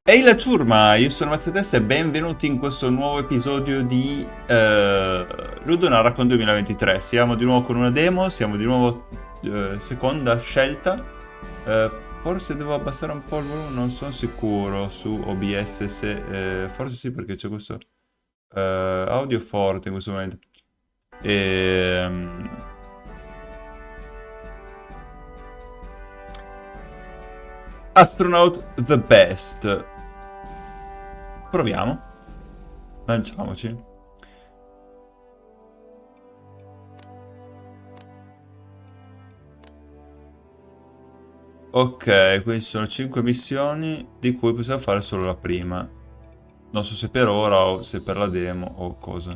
Ehi la ciurma, io sono Matsetes e benvenuti in questo nuovo episodio di LudoNarraCon 2023. Siamo di nuovo con una demo, siamo di nuovo seconda scelta. Eh, Forse devo abbassare un po' il volume, non sono sicuro su OBS se... forse sì perché c'è questo audio forte in questo momento. Ehm... Astronaut the best. Proviamo, lanciamoci. Ok, quindi ci sono 5 missioni di cui possiamo fare solo la prima. Non so se per ora o se per la demo o cosa.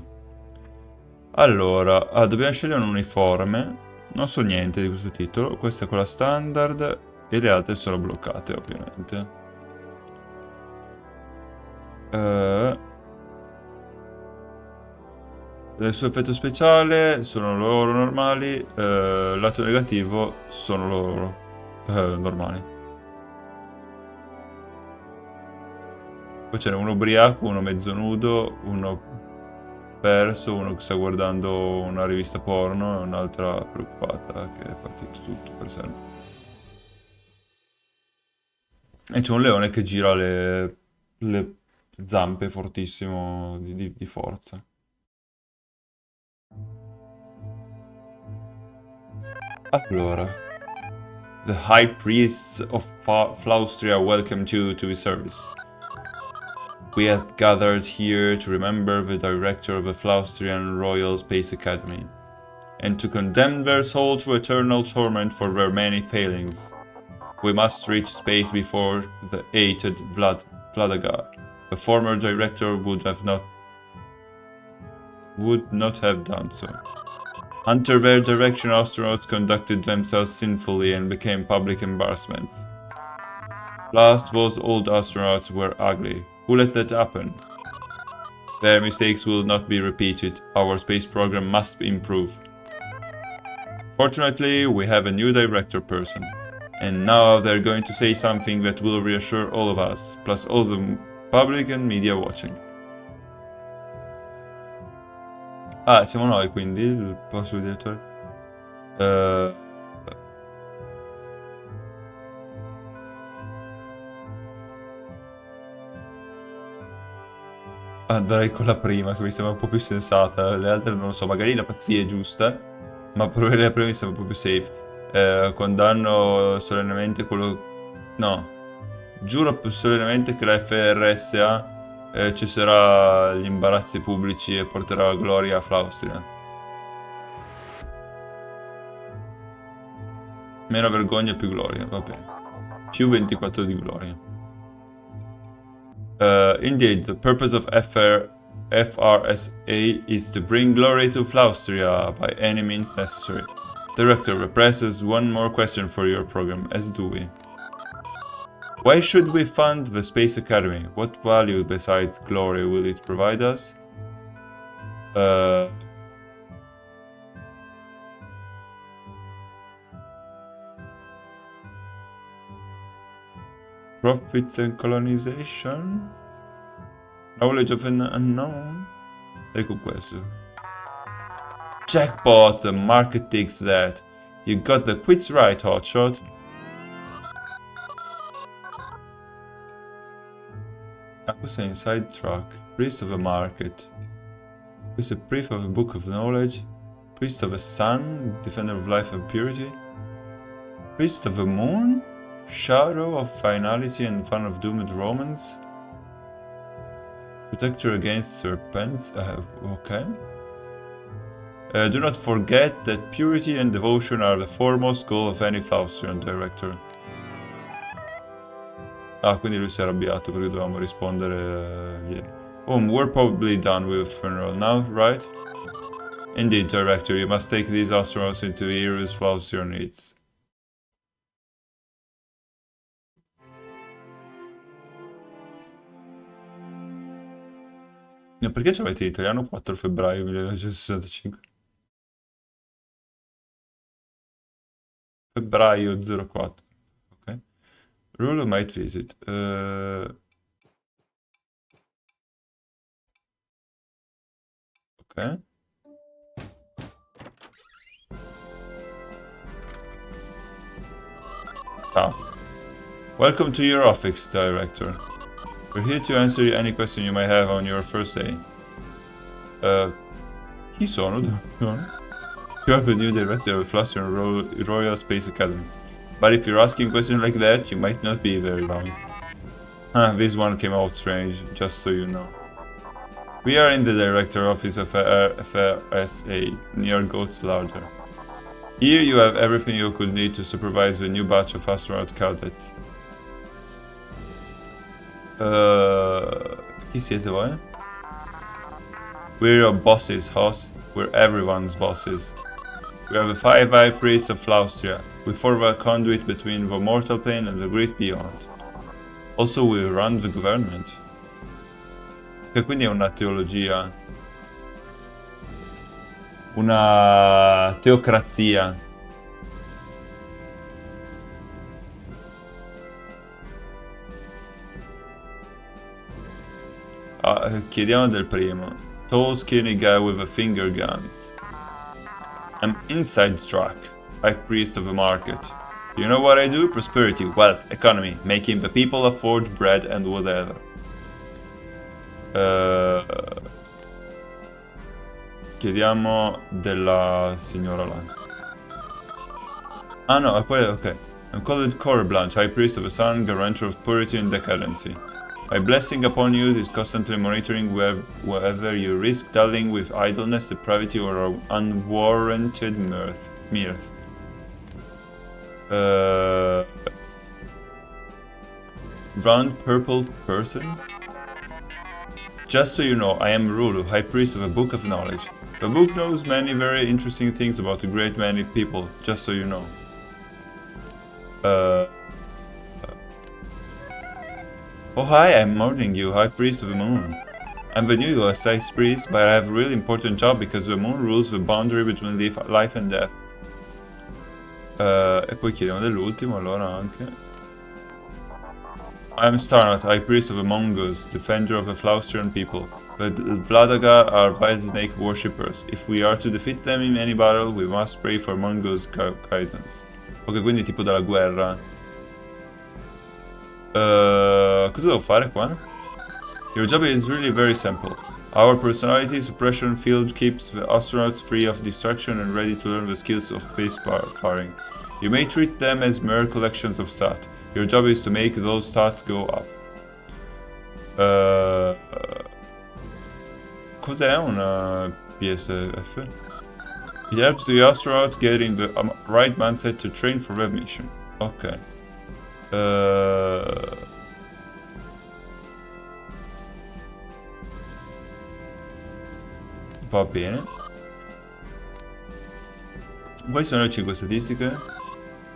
Allora, dobbiamo scegliere un uniforme. Non so niente di questo titolo. Questa è quella standard e le altre sono bloccate, ovviamente. Eh, il suo effetto speciale sono loro normali. Lato negativo sono loro normali. Poi c'era uno ubriaco, uno mezzo nudo, uno perso, uno che sta guardando una rivista porno e un'altra preoccupata che è partito tutto per sempre. E c'è un leone che gira le zampe fortissimo di forza. Allora, the high priests of Flaustria welcomed you to his service. We have gathered here to remember the director of the Flaustrian Royal Space Academy, and to condemn their soul to eternal torment for their many failings. We must reach space before the hated Vladagar. The former director would not have done so. Under their direction, astronauts conducted themselves sinfully and became public embarrassments. Plus, those old astronauts were ugly. Who let that happen? Their mistakes will not be repeated. Our space program must improve. Fortunately, we have a new director person. And now they're going to say something that will reassure all of us, plus all the public and media watching. Ah, siamo noi quindi, il posto di direttore. Eh, Andrei con la prima, che mi sembra un po' più sensata. Le altre non lo so, magari la pazzia è giusta, ma provare la prima mi sembra un po' più safe. Condanno solennemente quello... No, giuro solennemente che la FRSA cesserà gli imbarazzi pubblici e porterà gloria a Faustina. Meno vergogna, più gloria, va bene. Più 24 di gloria. Indeed, the purpose of FRSA is to bring glory to Flaustria by any means necessary. Director, the press has one more question for your program, as do we. Why should we fund the Space Academy? What value besides glory will it provide us? Profits and colonization? Knowledge of an unknown? Ecco questo. Jackpot! The market takes that. You got the quiz right, hotshot. Ah, questo è Inside Track. Priest of a Market. Questo è Priest of a Book of Knowledge. Priest of a Sun. Defender of Life and Purity. Priest of a Moon. Shadow of Finality and Fan of Doomed Romans. Protector against serpents. Okay. Do not forget that purity and devotion are the foremost goal of any Faustian director. Ah, quindi lui si è arrabbiato perché dovevamo rispondere. Oh, we're probably done with the funeral now, right? Indeed, director, you must take these astronauts into the heroes Faustian needs. No, perché ci avete in italiano 4 febbraio 1965? Febbraio 04. Ok. Ruler might visit. Ok. Ciao. Welcome to your office, Director. We're here to answer any question you might have on your first day. Chi sono? You are the new director of Fluster Royal Space Academy. But if you're asking questions like that, you might not be very long. This one came out strange, just so you know. We are in the director office of FRSA, near Goat's Larder. Here you have everything you could need to supervise the new batch of astronaut cadets. Chi siete voi? We're your bosses, Hoss. We're everyone's bosses. We are the 5 high priests of Flaustria. We form a conduit between the mortal plane and the great beyond. Also, we run the government. Che quindi è una teologia. Una teocrazia. Chiediamo del primo. Tall, skinny guy with a finger guns. I'm inside track, high priest of a market. You know what I do? Prosperity, wealth, economy, making the people afford bread and whatever. Chiediamo della signora là. Ah no, ok. I'm called Cora Blanche, high priest of the sun, guarantor of purity and decadency. My blessing upon you is constantly monitoring wherever you risk dulling with idleness, depravity, or unwarranted mirth. Round purple person? Just so you know, I am Rulu, high priest of a book of knowledge. The book knows many very interesting things about a great many people, just so you know. Oh hi, I'm mourning you, high priest of the moon. I'm the new USI's priest, but I have a really important job because the moon rules the boundary between life and death. E poi chiediamo dell'ultimo, allora anche. I am Astronaut, high priest of the mongoose, defender of the Flaustrian people. The Vladaga are vile snake worshippers. If we are to defeat them in any battle, we must pray for mongoose guidance. Ok, quindi tipo della guerra. Cosa devo fare qua? Your job is really very simple. Our personality suppression field keeps the astronauts free of distraction and ready to learn the skills of space faring. You may treat them as mere collections of stats. Your job is to make those stats go up. Cos'è una PSF? It helps the astronaut get in the right mindset to train for the mission. Ok. Va bene. Quali sono le 5 statistiche?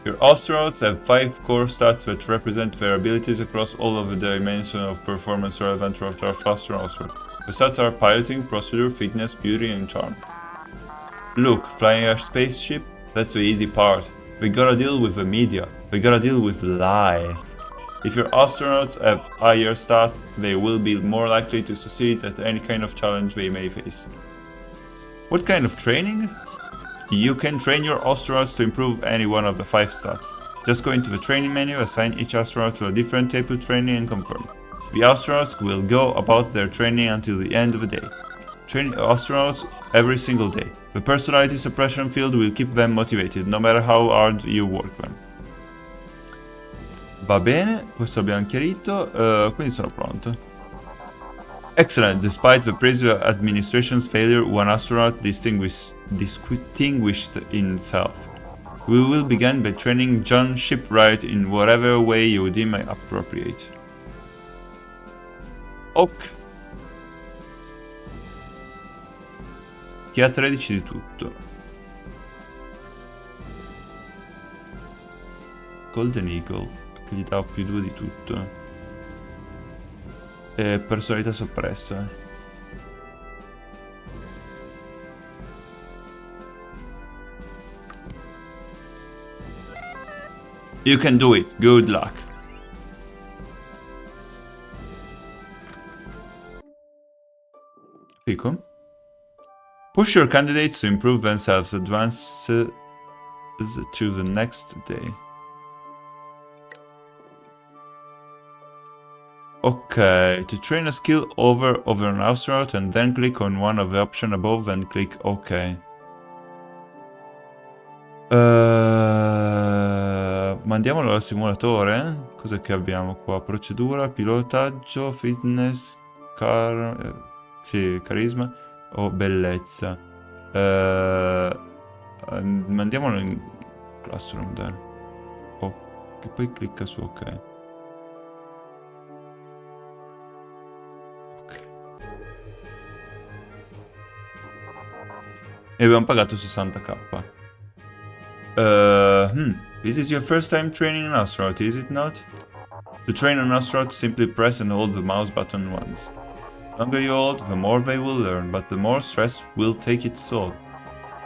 Your astronauts have 5 core stats that represent their abilities across all of the dimensions of performance relevant to our astronaut. The stats are piloting, procedure, fitness, beauty, and charm. Look, flying our spaceship? That's the easy part. We gotta deal with the media. We gotta deal with life. If your astronauts have higher stats, they will be more likely to succeed at any kind of challenge they may face. What kind of training? You can train your astronauts to improve any one of the 5 stats. Just go into the training menu, assign each astronaut to a different type of training and confirm. The astronauts will go about their training until the end of the day. Train astronauts every single day. The personality suppression field will keep them motivated, no matter how hard you work them. Va bene, questo abbiamo chiarito, quindi sono pronto. Excellent, despite the previous administration's failure, one astronaut distinguished himself. We will begin by training John Shipwright in whatever way you deem appropriate. Ok. Chi ha 13 di tutto. Golden Eagle, che gli dà più 2 di tutto. E personalità soppressa. You can do it. Good luck. Fico. Push your candidates to improve themselves. Advance to the next day. Okay, to train a skill over an astronaut and then click on one of the options above and click OK. Mandiamolo al simulatore. Cos'è che abbiamo qua? Procedura, pilotaggio, fitness, sì, carisma o bellezza. Mandiamolo in classroom, dai. Oh, che poi clicca su OK. E abbiamo pagato 60k. This is your first time training an astronaut, is it not? To train an astronaut, simply press and hold the mouse button once. The longer you hold, the more they will learn, but the more stress will take its toll.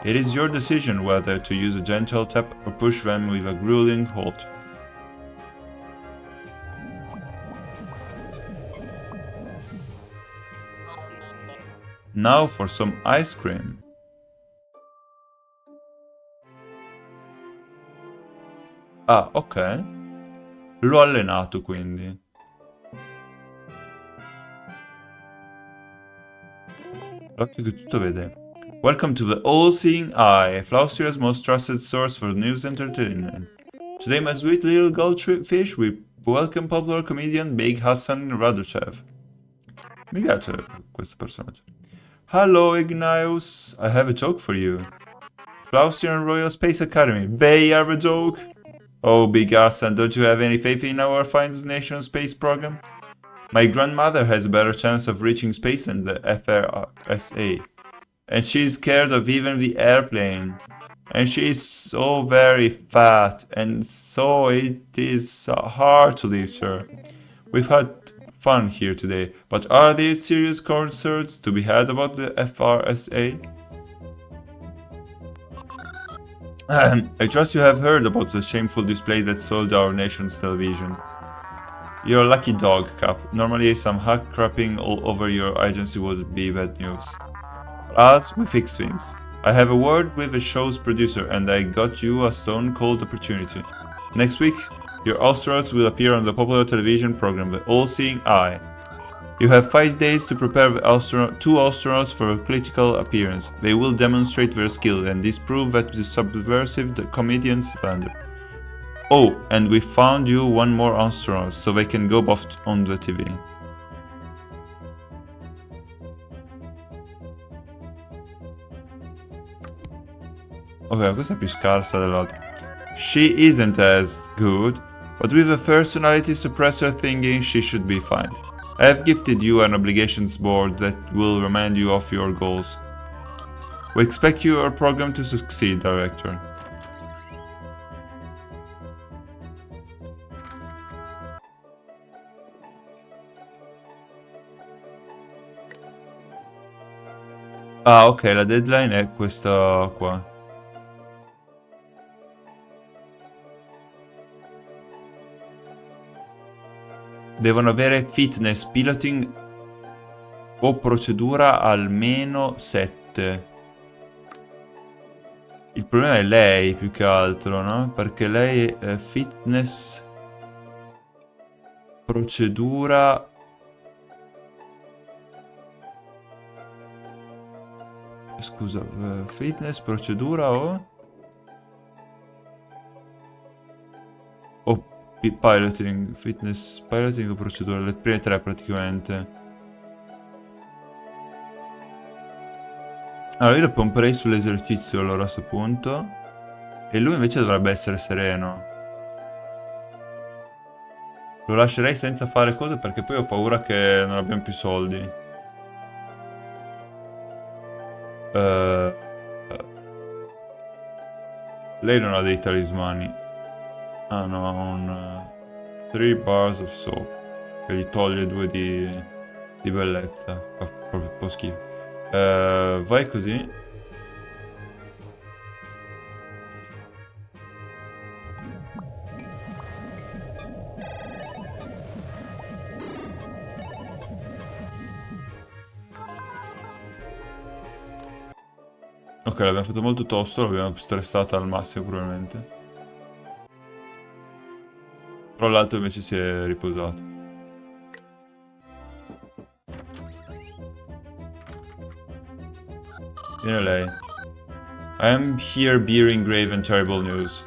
It is your decision whether to use a gentle tap or push them with a grueling hold. Now for some ice cream. Ah, ok. L'ho allenato quindi. L'occhio che tutto vede. Welcome to the All-Seeing Eye, Flaustria's most trusted source for news entertainment. Today, my sweet little goldfish, we welcome popular comedian Big Hassan Raduchev. Mi piace questo personaggio. Hello, Ignaeus. I have a joke for you. Flaustrian Royal Space Academy. They are a joke. Oh, Big Hassan, don't you have any faith in our finest nation space program? My grandmother has a better chance of reaching space than the FRSA. And she's scared of even the airplane. And she is so very fat, and so it is hard to lift her. We've had fun here today, but are there serious concerns to be had about the FRSA? I trust you have heard about the shameful display that soiled our nation's television. You're a lucky dog, Cap. Normally some hack crapping all over your agency would be bad news. For us, we fix things. I have a word with the show's producer and I got you a stone-cold opportunity. Next week, your astronauts will appear on the popular television program The All-Seeing Eye. You have 5 days to prepare the two astronauts for a critical appearance. They will demonstrate their skill and disprove that the subversive comedian's slander. Oh, and we found you one more astronaut, so they can go both on the TV. Ok, questa è più scarsa dell'altra. She isn't as good, but with a personality suppressor thingy, she should be fine. I have gifted you an obligations board that will remind you of your goals. We expect your program to succeed, Director. Ah, ok, la deadline è questa qua. Devono avere fitness, piloting o procedura almeno 7. Il problema è lei più che altro, no? Perché lei è fitness, procedura... Scusa, fitness, procedura o piloting, fitness, piloting o procedura, le prime 3 praticamente. Allora io lo pomperei sull'esercizio allora a questo punto. E lui invece dovrebbe essere sereno. Lo lascerei senza fare cose perché poi ho paura che non abbiamo più soldi. Lei non ha dei talismani. Ah no, ha un 3 bars of soap che gli toglie 2 di bellezza. Fa proprio un po' schifo. Vai così. Ok, l'abbiamo fatto molto tosto, l'abbiamo stressata al massimo probabilmente. Però l'altro invece si è riposato. Viene lei. I am here bearing grave and terrible news.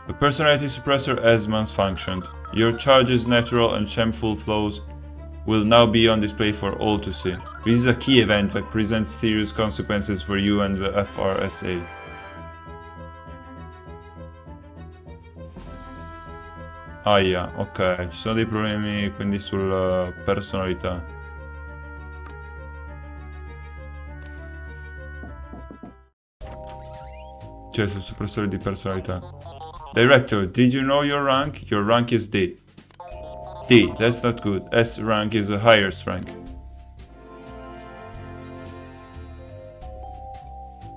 The personality suppressor has malfunctioned. Your charge's natural and shameful flaws will now be on display for all to see. This is a key event that presents serious consequences for you and the FRSA. Aia, ok, ci sono dei problemi quindi sulla personalità. Cioè sul suppressore di personalità. Director, did you know your rank? Your rank is D. D, that's not good. S rank is the highest rank.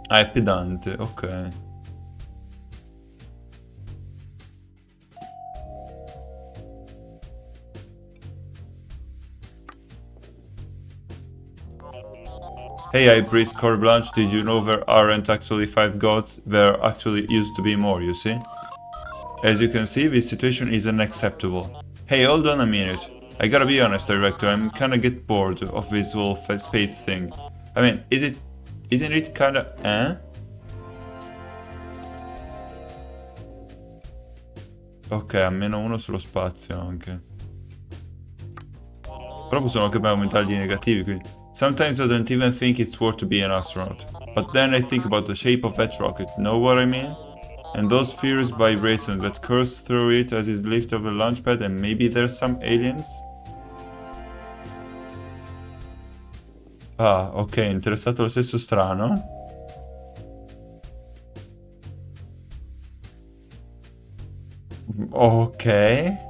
Ah, è pedante, ok. Hey, High Priest Cor Blanche, did you know there aren't actually 5 gods? There actually used to be more, you see? As you can see, this situation is unacceptable. Hey, hold on a minute. I gotta be honest, Director, I'm kinda get bored of this whole space thing. I mean, isn't it kinda, eh? Ok, a -1 sullo spazio anche. Però possiamo anche aumentargli i negativi, quindi... Sometimes I don't even think it's worth to be an astronaut. But then I think about the shape of that rocket, know what I mean? And those furious vibrations that curse through it as it lifts off the launch pad, and maybe there's some aliens? Ah, ok, interessato lo stesso strano. Ok.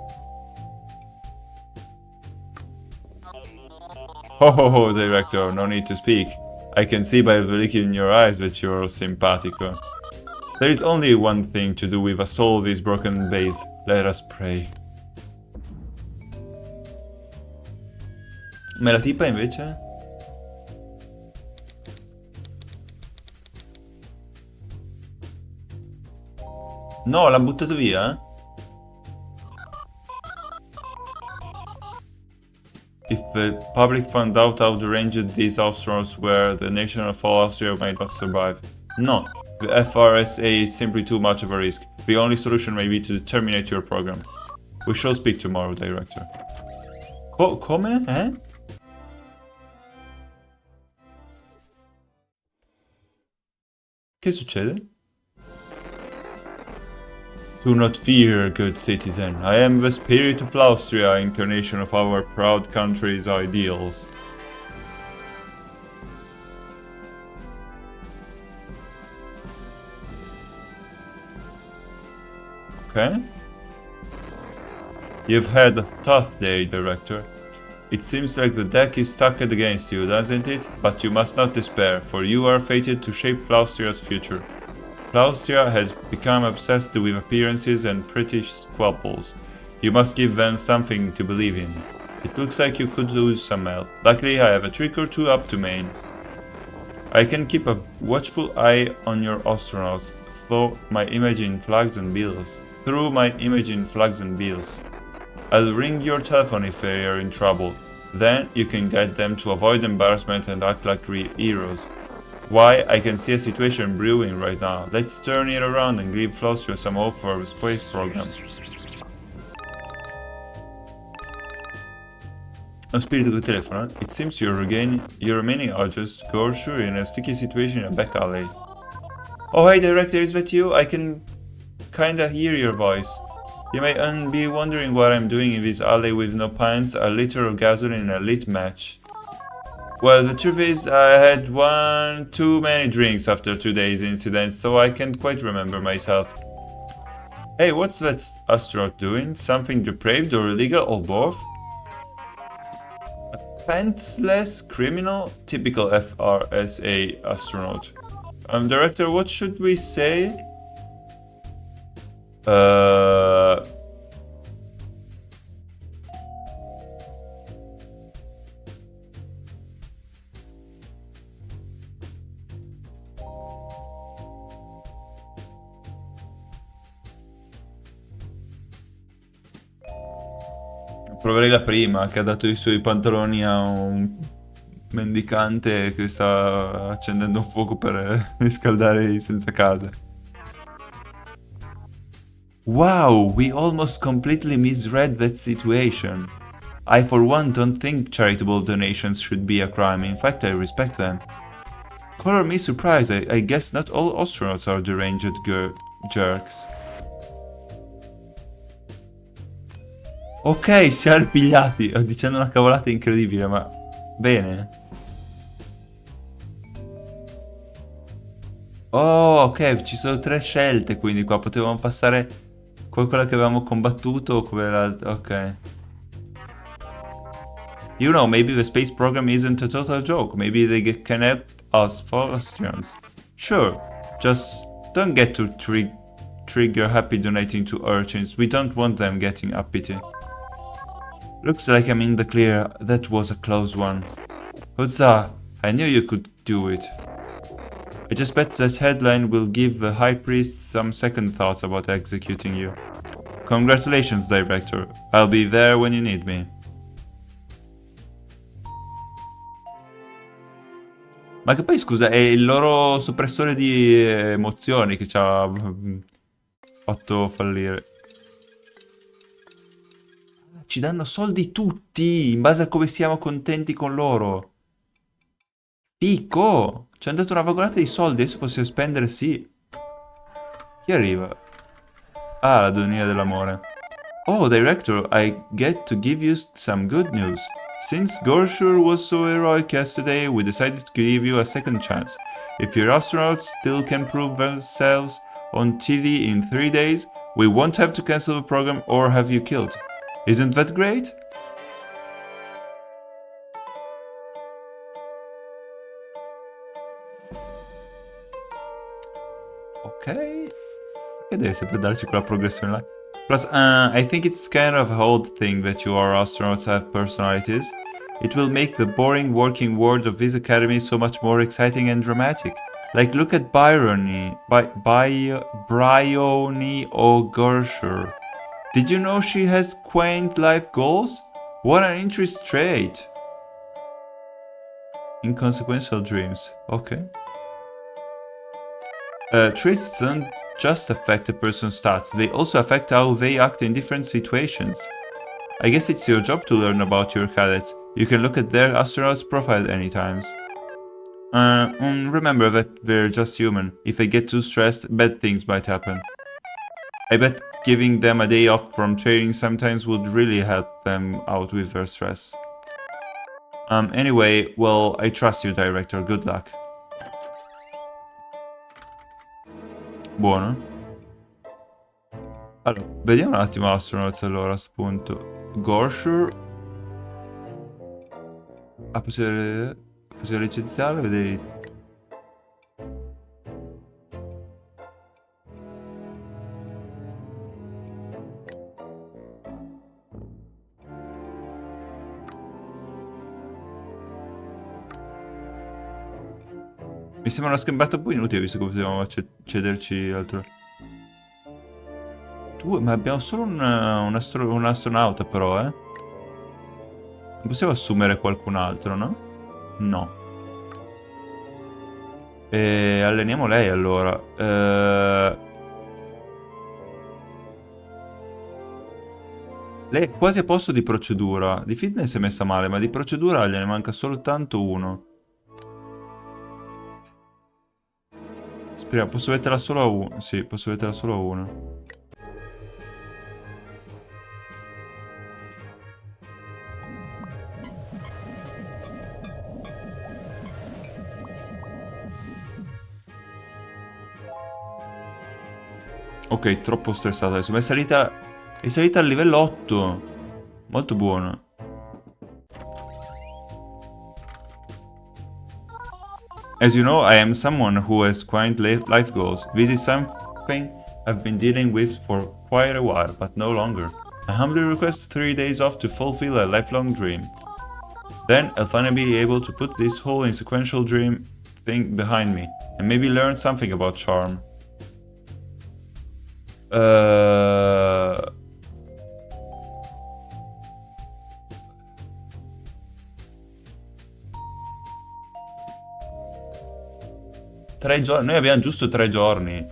Oh, Director, no need to speak. I can see by the look in your eyes that you're simpatico. There is only one thing to do with a soul this broken based. Let us pray. Ma la tipa invece? No, l'ha buttato via? If the public found out how deranged these astronauts were, the nation of all Austria might not survive. No, the FRSA is simply too much of a risk. The only solution may be to terminate your program. We shall speak tomorrow, Director. Come? Eh? Che succede? Do not fear, good citizen. I am the spirit of Austria, incarnation of our proud country's ideals. Okay. You've had a tough day, Director. It seems like the deck is stacked against you, doesn't it? But you must not despair, for you are fated to shape Austria's future. Austria has become obsessed with appearances and pretty squabbles. You must give them something to believe in. It looks like you could use some help. Luckily, I have a trick or two up to Maine. I can keep a watchful eye on your astronauts through my image in flags and bills. I'll ring your telephone if they are in trouble. Then you can guide them to avoid embarrassment and act like heroes. Why, I can see a situation brewing right now. Let's turn it around and give Austria some hope for the space program. Uno spirito che telefona. It seems you're remaining just Gorshu in a sticky situation in a back alley. Oh hey Director, is that you? I can kinda hear your voice. You may be wondering what I'm doing in this alley with no pants, a liter of gasoline and a lit match. Well, the truth is, I had one too many drinks after today's incident, so I can't quite remember myself. Hey, what's that astronaut doing? Something depraved or illegal or both? A pantsless criminal? Typical FRSA astronaut. Director, what should we say? Proverei la prima, che ha dato i suoi pantaloni a un mendicante che sta accendendo un fuoco per riscaldare i senza casa. Wow, we almost completely misread that situation. I for one don't think charitable donations should be a crime, in fact I respect them. Color me surprised, I guess not all astronauts are deranged jerks. Ok, siamo ripigliati, dicendo una cavolata incredibile, ma... Bene. Oh, ok, ci sono 3 scelte, quindi qua potevamo passare quella che avevamo combattuto o quella... Ok. You know, maybe the space program isn't a total joke. Maybe they can help us Austrians. Sure, just don't get to trigger happy donating to urchins. We don't want them getting uppity. Looks like I'm in the clear. That was a close one. Huzzah! I knew you could do it. I just bet that headline will give the High Priest some second thoughts about executing you. Congratulations, Director. I'll be there when you need me. Ma che poi, scusa, è il loro soppressore di emozioni che ci ha fatto fallire. Ci danno soldi tutti, in base a come siamo contenti con loro. Fico! Ci hanno dato una vagonata di soldi, adesso possiamo spendere, sì. Chi arriva? Ah, la donnina dell'amore. Oh, Director, I get to give you some good news. Since Gorshur was so heroic yesterday, we decided to give you a second chance. If your astronauts still can prove themselves on TV in 3 days, we won't have to cancel the program or have you killed. Isn't that great? Ok. Perché deve sempre darci quella progressione là? Plus, I think it's kind of a old thing that you our astronauts have personalities. It will make the boring working world of this academy so much more exciting and dramatic. Like, look at Bryony O'Gersher. Did you know she has quaint life goals? What an interesting trait. Inconsequential dreams. Okay. Traits don't just affect a person's stats, they also affect how they act in different situations. I guess it's your job to learn about your cadets. You can look at their astronaut's profile anytime. Remember that they're just human. If they get too stressed, bad things might happen. I bet giving them a day off from training sometimes would really help them out with their stress. Anyway, well, I trust you, Director. Good luck. Buono. Allora, vediamo un attimo Astronauts allora a sto punto. Gorshur. Ah, possiamo licenziarlo, vedete. Mi sembra una schermata un po' inutile visto che potevamo cederci altro. Ma abbiamo solo un astronauta però, Non possiamo assumere qualcun altro, no? No. E alleniamo lei allora. Lei è quasi a posto di procedura. Di fitness è messa male, ma di procedura gliene manca soltanto uno. Speriamo, posso metterla solo a uno. Sì, posso metterla solo a uno. Ok, troppo stressata adesso. Ma è salita al livello 8. Molto buono. As you know, I am someone who has quaint life goals. This is something I've been dealing with for quite a while, but no longer. I humbly request 3 days off to fulfill a lifelong dream. Then I'll finally be able to put this whole insequential dream thing behind me, and maybe learn something about charm. 3 giorni. Noi abbiamo giusto 3 giorni.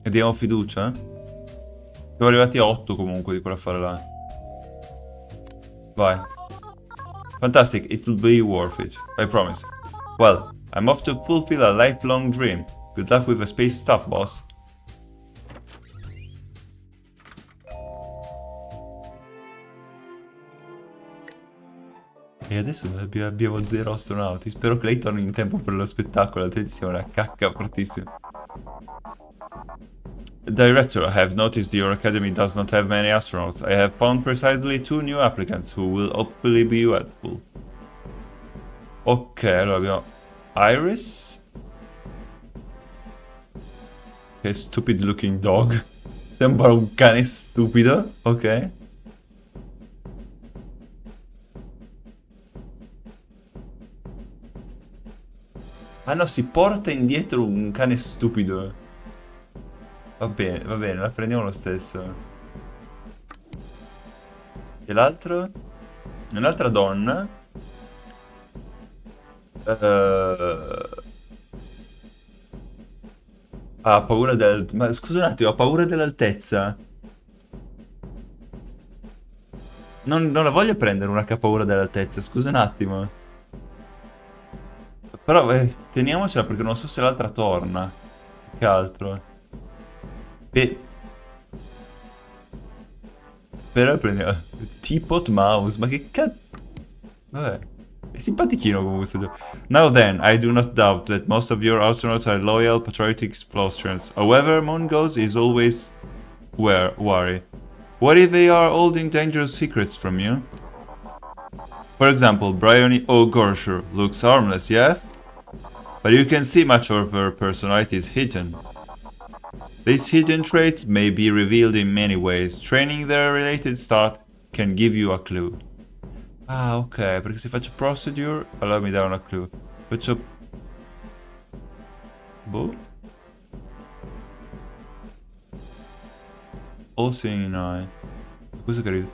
E diamo fiducia? Siamo arrivati a 8 comunque di quell'affare là. Vai. Fantastic, it will be worth it. I promise. Well, I'm off to fulfill a lifelong dream. Good luck with the space stuff, boss. E adesso abbiamo 0 astronauti. Spero che lei torni in tempo per lo spettacolo, altrimenti siamo una cacca fortissima. Director, I have noticed your academy does not have many astronauts. I have found precisely 2 new applicants who will hopefully be helpful. Ok, allora abbiamo Iris. Che stupid looking dog. Sembra un cane stupido. Ok. Ah no, si porta indietro un cane stupido. Va bene, la prendiamo lo stesso. E l'altro? Un'altra donna. Ha paura del... Ma scusa un attimo, ha paura dell'altezza? Non la voglio prendere una che ha paura dell'altezza, scusa un attimo. Però teniamocela perché non so se l'altra torna. Che altro? Però prendiamo... Teapot Mouse, ma che cazzo... Vabbè. È simpatichino comunque. Now then, I do not doubt that most of your astronauts are loyal, patriotic Flaustrians. However, Moon goes is always wary. What if they are holding dangerous secrets from you? For example, Bryony O'Gorsher looks harmless, yes? But you can see much of her personality is hidden. These hidden traits may be revealed in many ways. Training their related stat can give you a clue. Ah, ok, perché se faccio procedure, allora mi dà una clue. Faccio... Boh? All seeing eye. Questo che ride.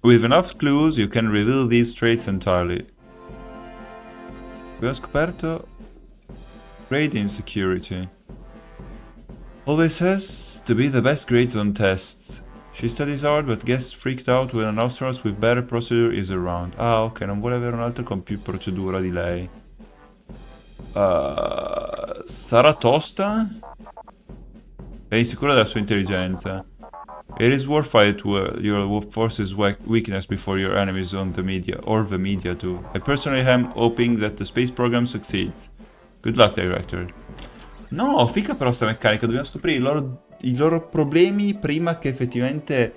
With enough clues, you can reveal these traits entirely. Abbiamo scoperto... Grade insecurity. Always has to be the best grades on tests. She studies hard but gets freaked out when an astronaut with better procedure is around. Ah, ok, non vuole avere un altro con più procedura di lei. Sarà tosta? È insicura della sua intelligenza. It is worth fighting to your force's weakness before your enemies on the media, or the media too. I personally am hoping that the space program succeeds. Good luck, Director. No, figa però sta meccanica, dobbiamo scoprire i loro problemi prima che effettivamente...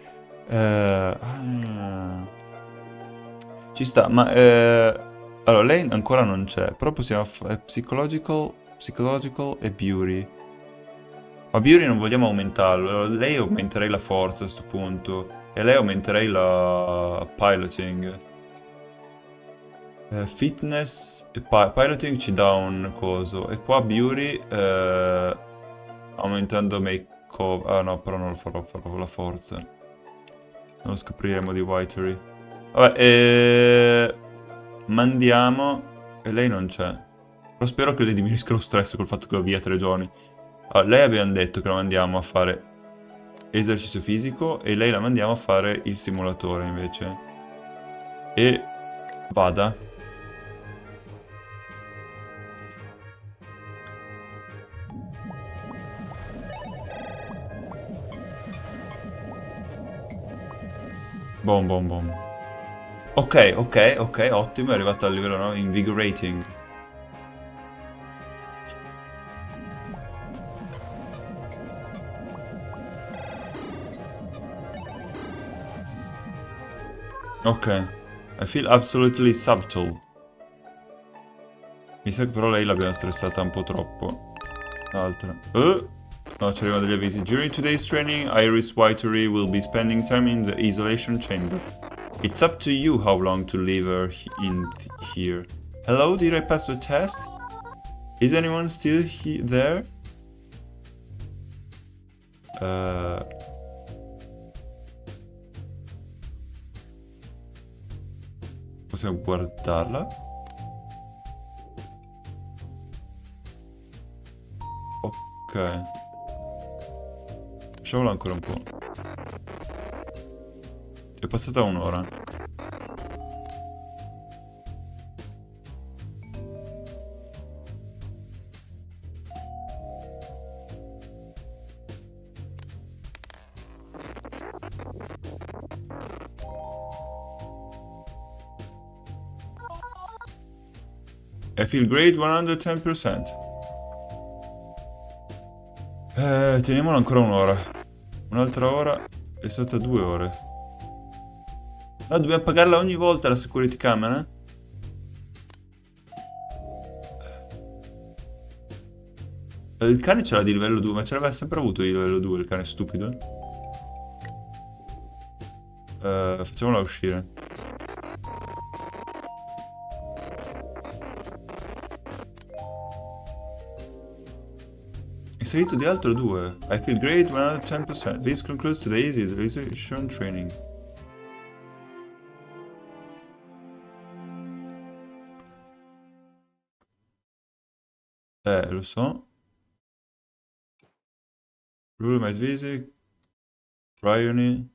Ci sta, ma... allora, lei ancora non c'è, però possiamo fare psychological e beauty. Ma beauty non vogliamo aumentarlo, allora, lei aumenterei la forza a sto punto, e lei aumenterei la piloting. Fitness e piloting ci dà un coso. E qua beauty aumentando make-up. Ah no, però non lo farò con la forza. Non lo scopriremo di Whitery. Vabbè, mandiamo. E lei non c'è. Però spero che le diminuisca lo stress col fatto che va via 3 giorni. Allora, lei abbiamo detto che la mandiamo a fare esercizio fisico. E lei la mandiamo a fare il simulatore invece. E vada. Bom. Ok, ottimo, è arrivato al livello 9, invigorating. Ok, I feel absolutely subtle. Mi sa che però lei l'abbiamo stressata un po' troppo. L'altra. No, ci arrivano degli avvisi. During today's training, Iris Whitery will be spending time in the isolation chamber. It's up to you how long to leave her in here. Hello, did I pass the test? Is anyone still there? Possiamo guardarla. Ok. Lasciamola ancora un po'. È passata un'ora. I feel great 110%. Teniamolo ancora un'ora. Un'altra ora. È stata 2 ore. No, dobbiamo pagarla ogni volta la security camera? Il cane ce l'ha di livello 2, ma ce l'aveva sempre avuto di livello 2 il cane stupido. Facciamola uscire. È salito di altro 2. I feel great 110%. This concludes today's visualization training. Lo so. Rule might visit. Bryony.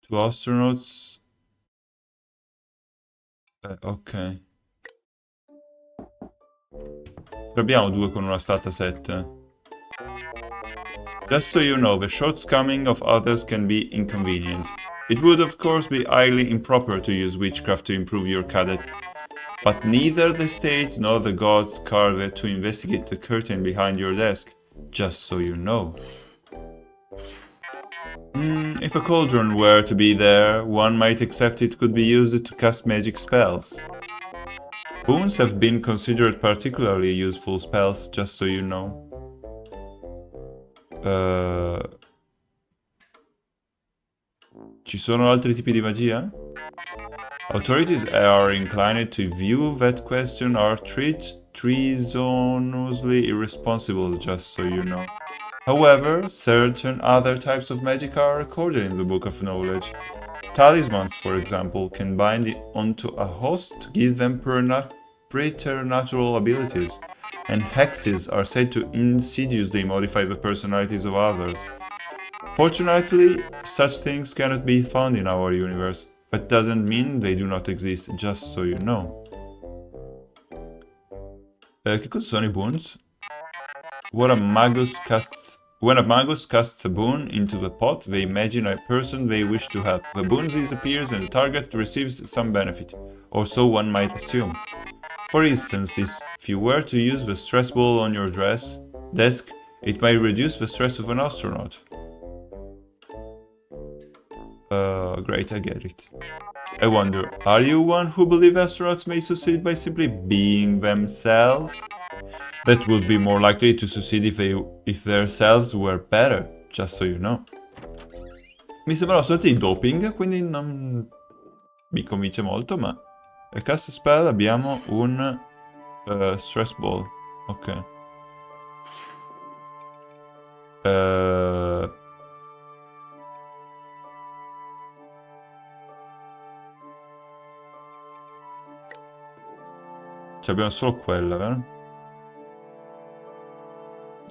2 astronauts. Ok. Abbiamo 2 con una stata 7. Just so you know, the shortcoming of others can be inconvenient. It would of course be highly improper to use witchcraft to improve your cadets. But neither the state nor the gods carve to investigate the curtain behind your desk. Just so you know. If a cauldron were to be there, one might accept it could be used to cast magic spells. Boons have been considered particularly useful spells, just so you know. Ci sono altri tipi di magia? Authorities are inclined to view that question are treasonously irresponsible, just so you know. However, certain other types of magic are recorded in the Book of Knowledge. Talismans, for example, can bind onto a host to give them preternatural abilities, and hexes are said to insidiously modify the personalities of others. Fortunately, such things cannot be found in our universe, but doesn't mean they do not exist, just so you know. Che cosa sono I boons? When a magus casts a boon into the pot, they imagine a person they wish to help. The boon disappears and the target receives some benefit, or so one might assume. For instance, if you were to use the stress ball on your desk, it might reduce the stress of an astronaut. Great, I get it. I wonder, are you one who believes astronauts may succeed by simply being themselves? That would be more likely to succeed if their selves were better, just so you know. Mi sembra una sorta di doping, quindi non mi convince molto, ma... A cast spell abbiamo un stress ball. Ok. Abbiamo solo quella, vero?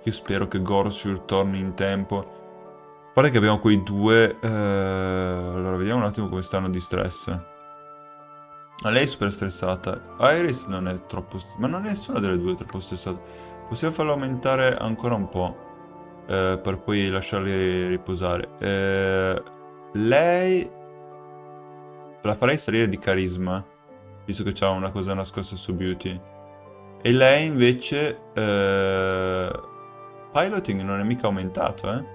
Io spero che Gorsur torni in tempo. Pare che abbiamo quei due... allora, vediamo un attimo come stanno di stress. Ma lei è super stressata. Iris non è troppo... ma non è nessuna delle due troppo stressata. Possiamo farlo aumentare ancora un po'. Per poi lasciarli riposare. Lei... la farei salire di carisma. Visto che c'ha una cosa nascosta su Beauty. E lei invece... piloting non è mica aumentato,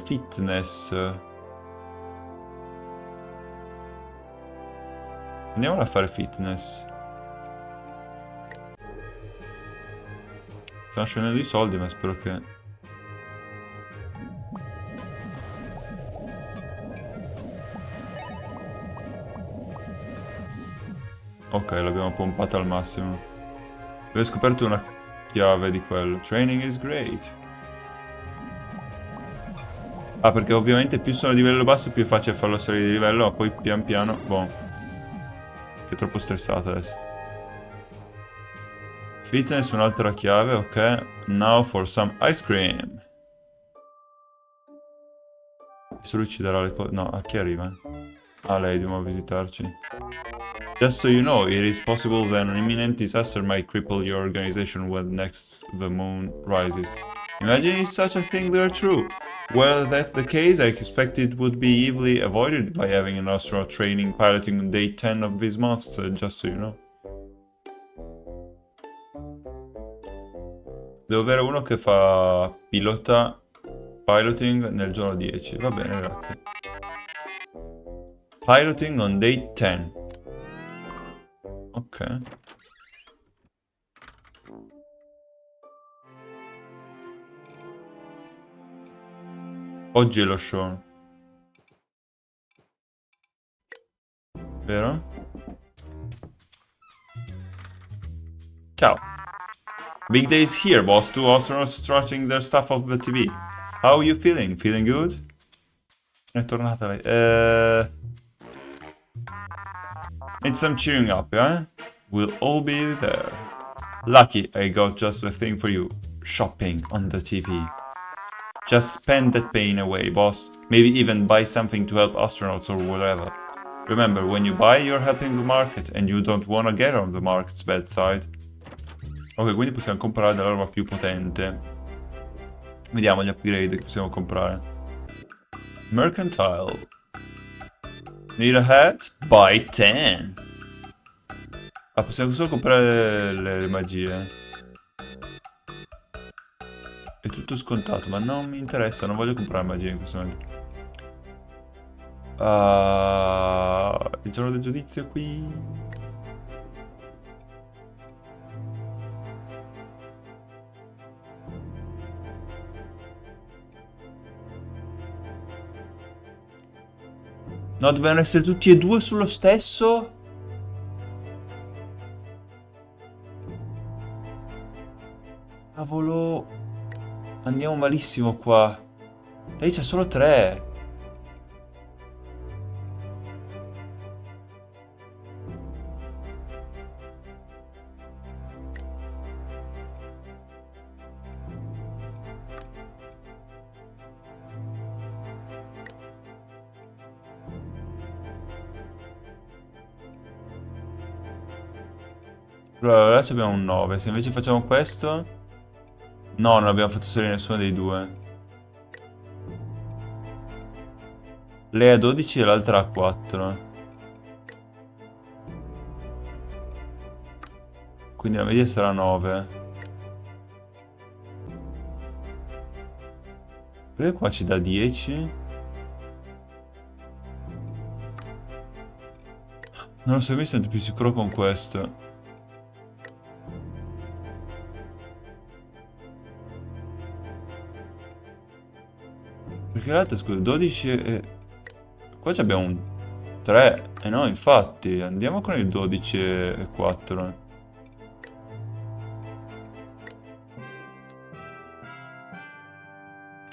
fitness. Andiamola a fare fitness. Stanno scendendo i soldi, ma spero che... Ok, l'abbiamo pompata al massimo. Avevo scoperto una chiave di quello. Training is great. Ah, perché ovviamente più sono di livello basso più è facile farlo salire di livello, ma poi pian piano... Boh. Che è troppo stressato adesso. Fitness, un'altra chiave, ok. Now for some ice cream. Adesso lui ci darà le cose... No, a chi arriva? Ah, lei, dobbiamo visitarci. Just so you know, it is possible that an imminent disaster might cripple your organization when next the moon rises. Imagine if such a thing were true. Were that the case, I expect it would be easily avoided by having an astronaut training piloting on day 10 of this month, so just so you know. Devo avere uno che fa piloting nel giorno 10. Va bene, grazie. Piloting on day 10. Ok. Oggi è lo show. Vero? Ciao. Big day is here, boss. Two astronauts strutting their stuff off the TV. How are you feeling? Feeling good? È tornata lei. Need some cheering up, eh? We'll all be there. Lucky, I got just the thing for you. Shopping on the TV. Just spend that pain away, boss. Maybe even buy something to help astronauts or whatever. Remember, when you buy, you're helping the market, and you don't want to get on the market's bad side. Ok, quindi possiamo comprare della roba più potente. Vediamo gli upgrade che possiamo comprare. Mercantile. Need a hat? Buy 10. Ah, possiamo solo comprare le magie. È tutto scontato, ma non mi interessa, non voglio comprare magie in questo momento. Il giorno del giudizio qui. No, dobbiamo essere tutti e due sullo stesso? Cavolo. Andiamo malissimo qua. Lei c'ha solo 3. Allora, là abbiamo un 9. Se invece facciamo questo... No, non abbiamo fatto salire nessuno dei due. Lei ha 12 e l'altra ha 4. Quindi la media sarà 9. Perché qua ci dà 10? Non lo so, mi sento più sicuro con questo. Perché l'altro, scusa, 12 e... Qua abbiamo un 3. E no, infatti, andiamo con il 12 e 4.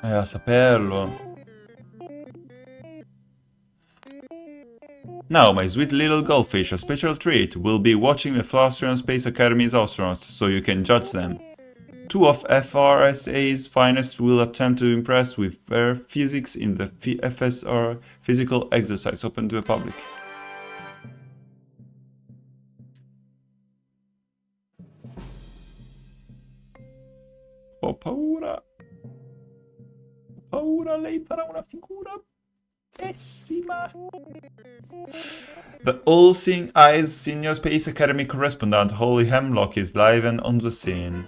A saperlo. Now, my sweet little goldfish, a special treat will be watching the Austrian Space Academy's astronauts, so you can judge them. 2 of FRSA's finest will attempt to impress with their physics in the FSR physical exercise open to the public. Ho paura. Ho paura, lei farà una figura pessima. The all-seeing eyes Senior Space Academy correspondent Holly Hemlock is live and on the scene.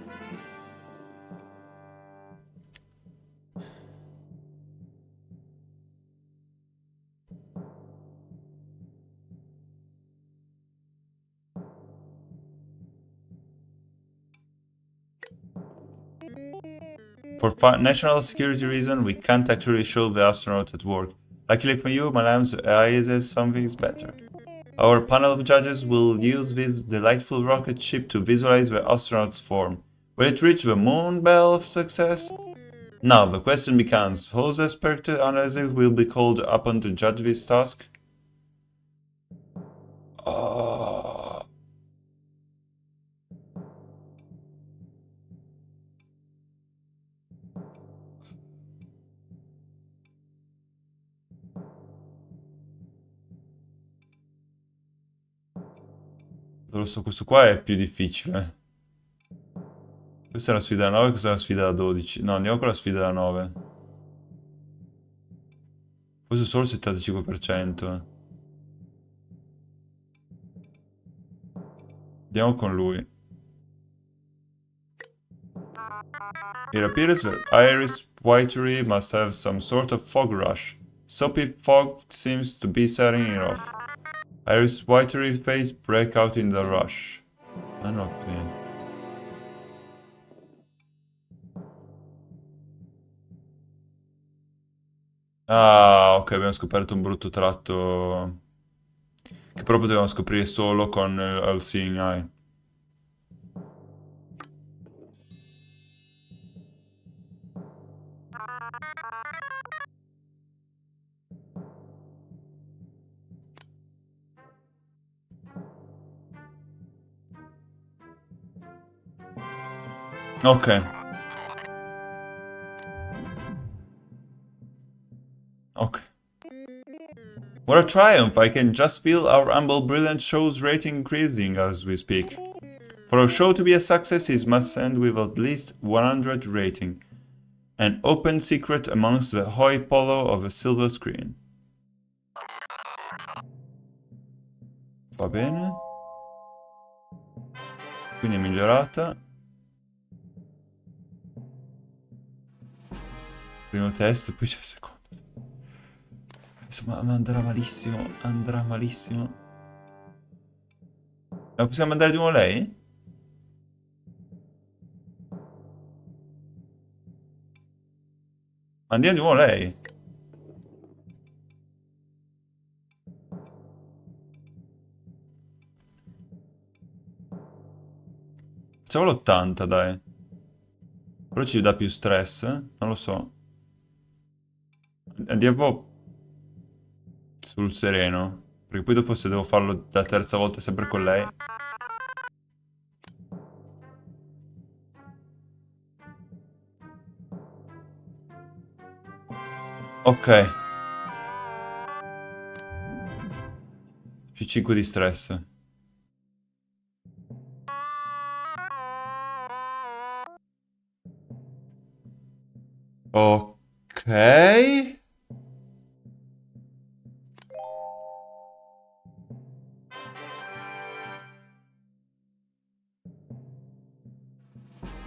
For national security reasons, we can't actually show the astronaut at work. Luckily for you, Madam's eyes says something's better. Our panel of judges will use this delightful rocket ship to visualize the astronaut's form. Will it reach the moon bell of success? Now, the question becomes, whose expert analysis will be called upon to judge this task? Oh. Lo so, questo qua è più difficile. Questa è la sfida da 9, questa è la sfida da 12. No, andiamo con la sfida da 9. Questo è solo il 75%. Andiamo con lui. It appears that Iris Whitery must have some sort of fog rush. Soapy fog seems to be setting it off. Iris Whitery's face break out in the rush. Ah no, così. Ah, ok, abbiamo scoperto un brutto tratto che però potevamo scoprire solo con All Seeing Eye. Ok. Ok. What a triumph! I can just feel our humble brilliant show's rating increasing as we speak. For a show to be a success, it must end with at least 100 rating. An open secret amongst the hoi polloi of a silver screen. Va bene. Quindi è migliorata. Primo test, poi c'è il secondo. Insomma, andrà malissimo. Andrà malissimo. Ma possiamo mandare di nuovo lei? Mandiamo di nuovo lei. Facciamo l'80, dai. Però ci dà più stress, eh? Non lo so. Andiamo sul sereno. Perché poi dopo se devo farlo la terza volta sempre con lei. Ok. Più 5 di stress. Ok.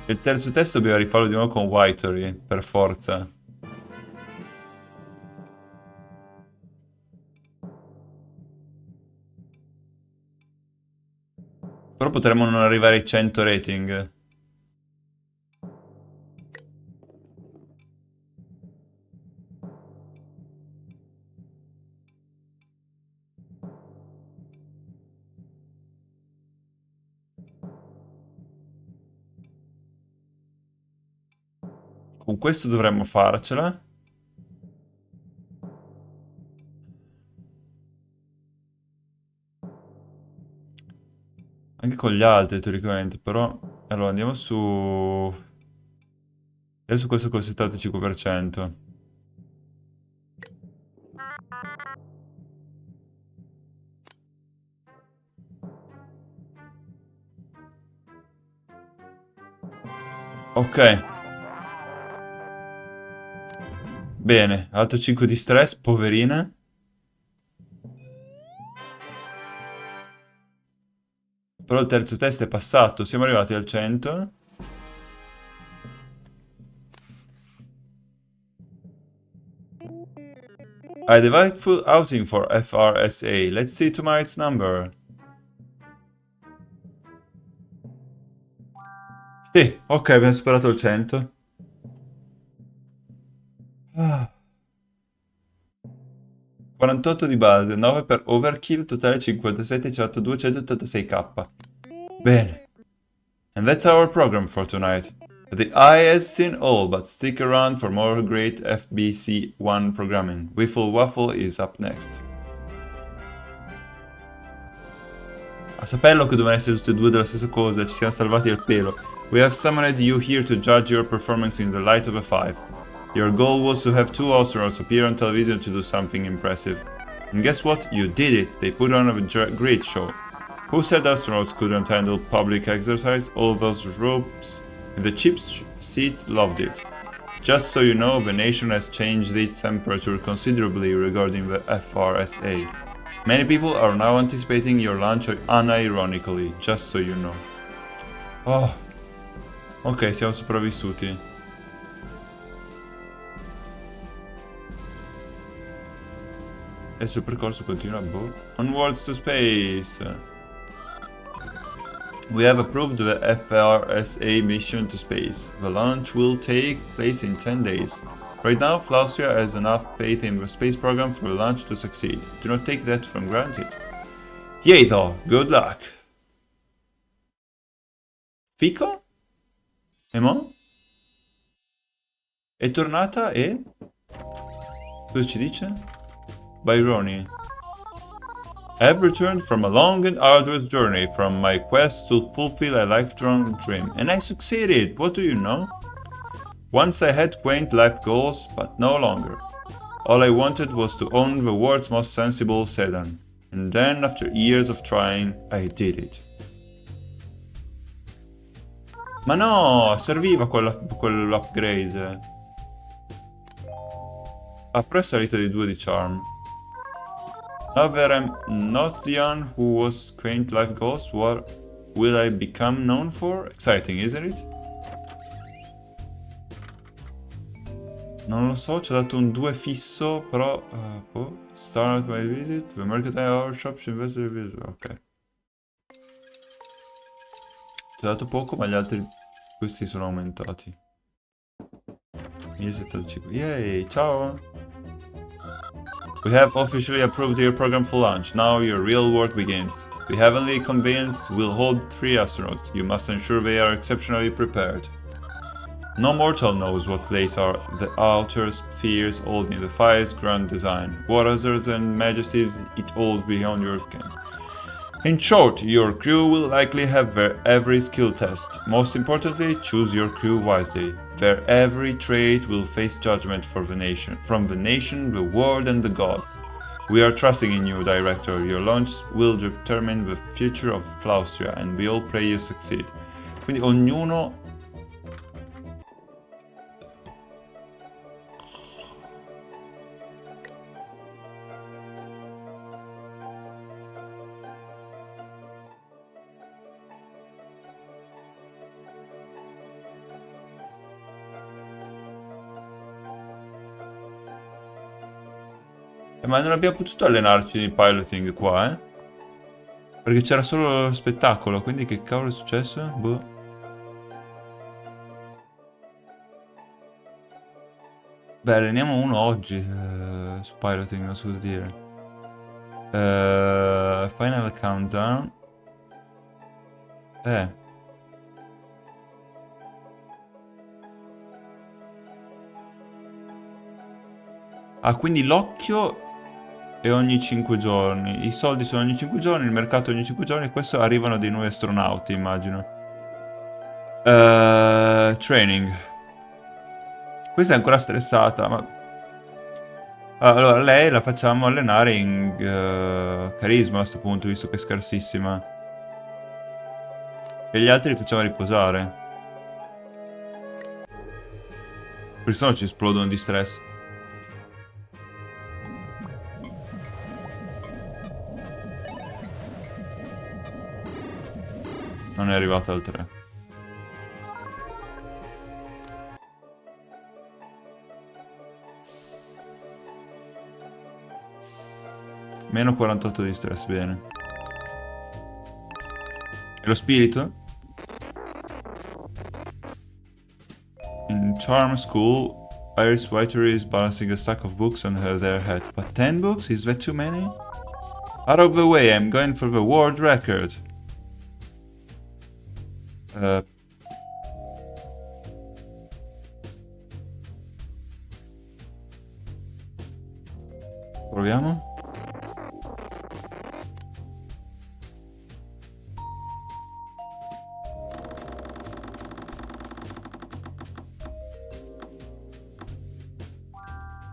Il terzo test dobbiamo rifarlo di nuovo con Whitery, per forza. Però potremmo non arrivare ai 100 rating. Con questo dovremmo farcela. Anche con gli altri, teoricamente, però... Allora, andiamo su... Adesso questo col 75%. Ok. Bene, altro 5 di stress, poverina. Però il terzo test è passato, siamo arrivati al 100. A delightful outing for FRSA. Let's see tonight's number. Sì, ok, abbiamo superato il 100. Ah. 48 di base, 9 per overkill, totale 57, 18, 286k. Bene. And that's our program for tonight. The eye has seen all, but stick around for more great FBC1 programming. Wiffle Waffle is up next. A saperlo che devono essere tutti e due della stessa cosa, ci siamo salvati al pelo. We have summoned you here to judge your performance in the light of a 5. Your goal was to have 2 astronauts appear on television to do something impressive. And guess what? You did it! They put on a great show. Who said astronauts couldn't handle public exercise? All those ropes in the cheap seats loved it. Just so you know, the nation has changed its temperature considerably regarding the FRSA. Many people are now anticipating your launch unironically, just so you know. Oh, ok, siamo sopravvissuti. Adesso il percorso continua, boh. Onwards to space! We have approved the FRSA mission to space. The launch will take place in 10 days. Right now, Flaustria has enough faith in the space program for the launch to succeed. Do not take that for granted. Yay though, good luck! Fico? E mo? È tornata e? Cosa ci dice? Byroni. I have returned from a long and arduous journey from my quest to fulfill a lifelong dream, and I succeeded! What do you know? Once I had quaint life goals, but no longer. All I wanted was to own the world's most sensible sedan. And then, after years of trying, I did it. Ma no, serviva quell'upgrade. Ah, però è salita di 2 di charm. Now that I'm not the one who was quaint life goals, what will I become known for? Exciting, isn't it? Non lo so, ci ha dato un 2 fisso, però... Start my visit, the market hour shop should invest in visit. Ok. Ci ha dato poco, ma gli altri... Questi sono aumentati. 1075. Yay, ciao! We have officially approved your program for launch. Now your real work begins. The heavenly conveyance will hold 3 astronauts. You must ensure they are exceptionally prepared. No mortal knows what place are the outer spheres hold in the fire's grand design. What hazards and majesties it holds beyond your ken. In short, your crew will likely have their every skill test. Most importantly, choose your crew wisely. Their every trait will face judgment from the nation, the world and the gods. We are trusting in you, Director. Your launch will determine the future of Flaustria and we all pray you succeed. Quindi ognuno... Ma non abbiamo potuto allenarci di piloting qua, eh? Perché c'era solo lo spettacolo, quindi che cavolo è successo? Boh. Beh, alleniamo uno oggi su piloting, non so cosa dire. Final countdown. Ah, quindi l'occhio è ogni 5 giorni. I soldi sono ogni 5 giorni, il mercato ogni 5 giorni. E questo arrivano dei nuovi astronauti, immagino. Training. Questa è ancora stressata, ma... Allora, lei la facciamo allenare in carisma a questo punto, visto che è scarsissima. E gli altri li facciamo riposare. Perché sennò ci esplodono di stress. Non è arrivata al 3. Meno 48 di stress, bene. E lo spirito? In Charm School, Iris Whitery is balancing a stack of books on their head. But 10 books? Is that too many? Out of the way, I'm going for the world record. Proviamo.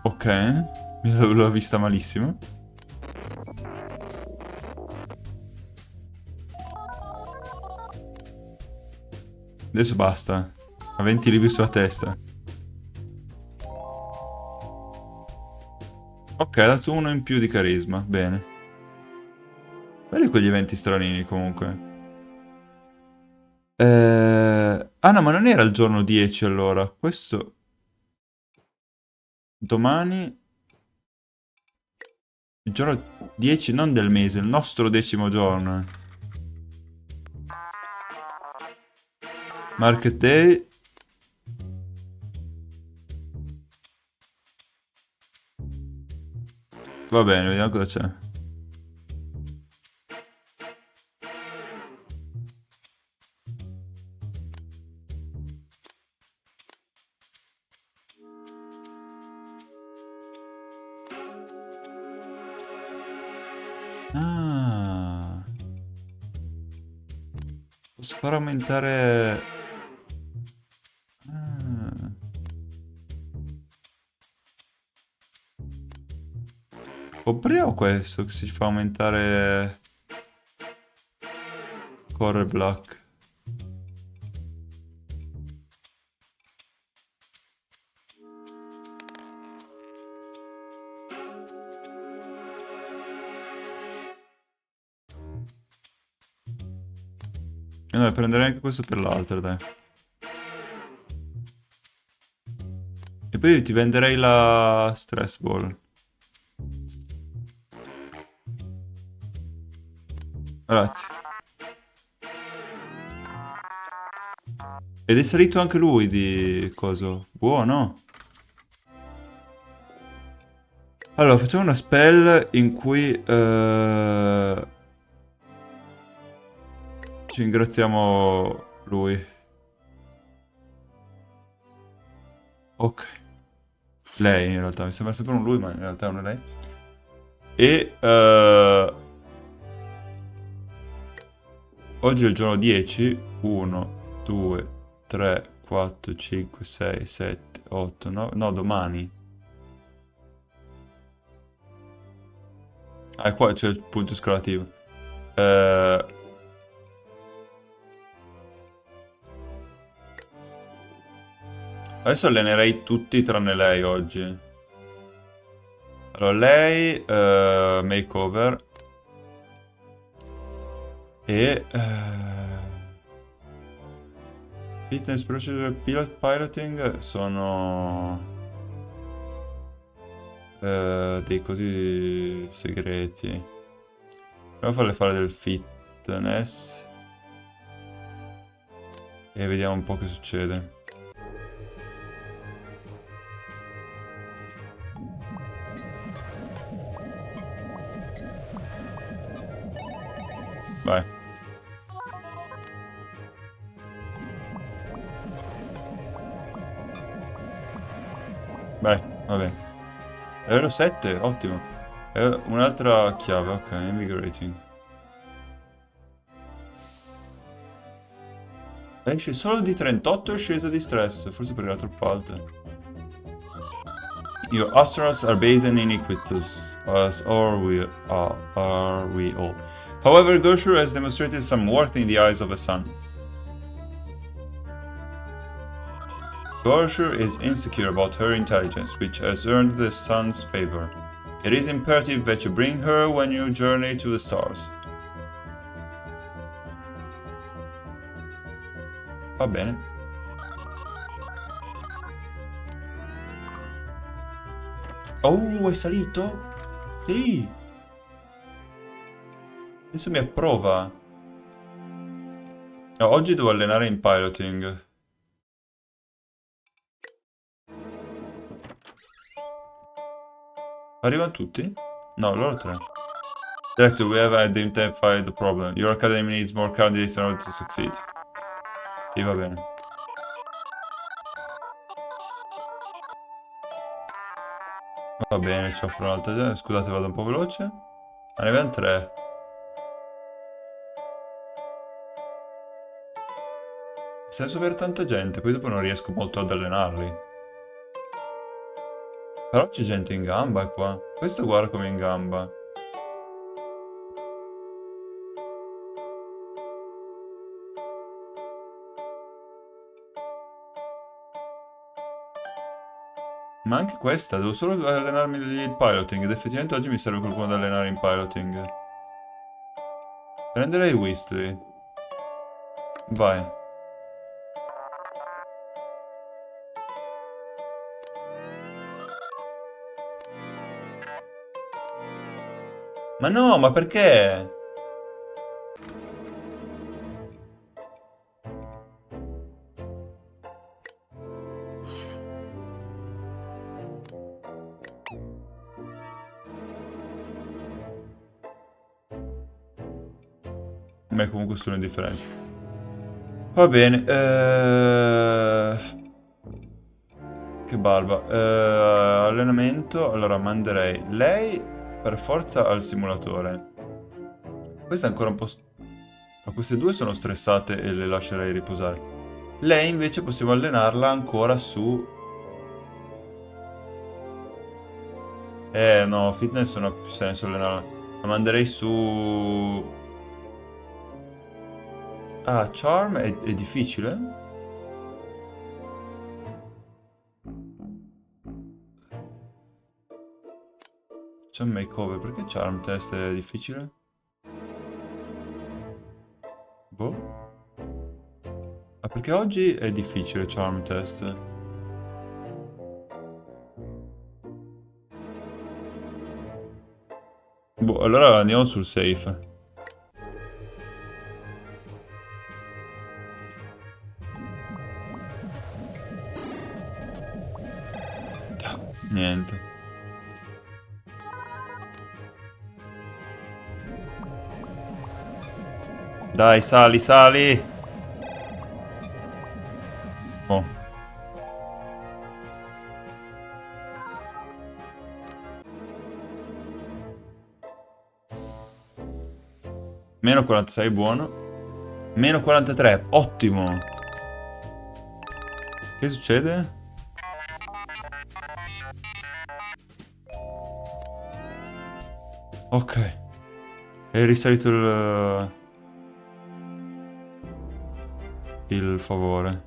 Ok, l'ho vista malissimo. Adesso basta. Ha 20 libri sulla testa. Ok, ha dato uno in più di carisma. Bene. Belli quegli eventi stranini comunque. Ah no, ma non era il giorno 10 allora. Questo... Domani... Il giorno 10 non del mese, il nostro 10° giorno. Market Day. Va bene, vediamo cosa c'è. Ah. Posso far aumentare... Ah. Compriamo questo che si fa aumentare... Core Black. E dai, prenderei anche questo per l'altro, dai. E poi ti venderei la Stress Ball. Grazie. Ed è salito anche lui di coso. Buono. Allora, facciamo una spell in cui ci ringraziamo lui. Ok. Lei in realtà, mi sembra sempre un lui, ma in realtà è una lei. E oggi è il giorno 10. 1, 2, 3, 4, 5, 6, 7, 8, 9. No, domani. Ah, qua c'è il punto esclamativo. Adesso allenerei tutti tranne lei oggi. Allora, lei, makeover. E... fitness procedure piloting sono... dei cosi segreti. Proviamo a farle fare del fitness. E vediamo un po' che succede. Vai. Vai, va bene. Ero 7, ottimo. Un'altra chiave, ok, invigorating. Esce solo di 38 e scesa di stress, forse perché era troppo alta. Your astronauts are based and iniquitous, as are we all. However, Gosher has demonstrated some worth in the eyes of the sun. Gosher is insecure about her intelligence, which has earned the sun's favor. It is imperative that you bring her when you journey to the stars. Va bene. Oh, è salito? Sì. Adesso mi approva. No, oggi devo allenare in piloting. Arrivano tutti? No, loro tre. Director, we have identified the problem. Your academy needs more candidates in order to succeed. Sì, va bene. Va bene, ci offro un'altra gente. Scusate, vado un po' veloce. Ma ne abbiamo 3. Ha senso avere tanta gente, poi dopo non riesco molto ad allenarli. Però c'è gente in gamba qua. Questo guarda come è in gamba. Ma anche questa, devo solo allenarmi il piloting. Ed effettivamente oggi mi serve qualcuno da allenare in piloting. Prenderei Weasley. Vai. Ma no, ma perché? A me comunque sono indifferenza. Va bene. Che barba. Allenamento. Allora manderei lei per forza al simulatore. Questa è ancora un po'... Ma queste due sono stressate e le lascerei riposare. Lei invece possiamo allenarla ancora su... no, fitness non ha più senso allenarla. La manderei su... Ah, charm è difficile? C'è un makeover, perché charm test è difficile? Boh. Ah, perché oggi è difficile charm test? Boh, allora andiamo sul safe. Niente. Dai, sali, sali! Oh. Meno 46, buono. Meno 43, ottimo! Che succede? Ok. È risalito il favore.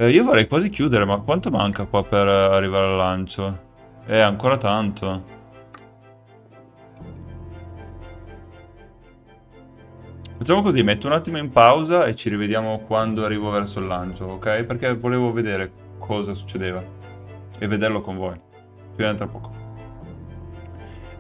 Io vorrei quasi chiudere, ma quanto manca qua per arrivare al lancio? Ancora tanto. Facciamo così, metto un attimo in pausa e ci rivediamo quando arrivo verso il lancio, ok? Perché volevo vedere cosa succedeva e vederlo con voi. Ci vediamo tra poco.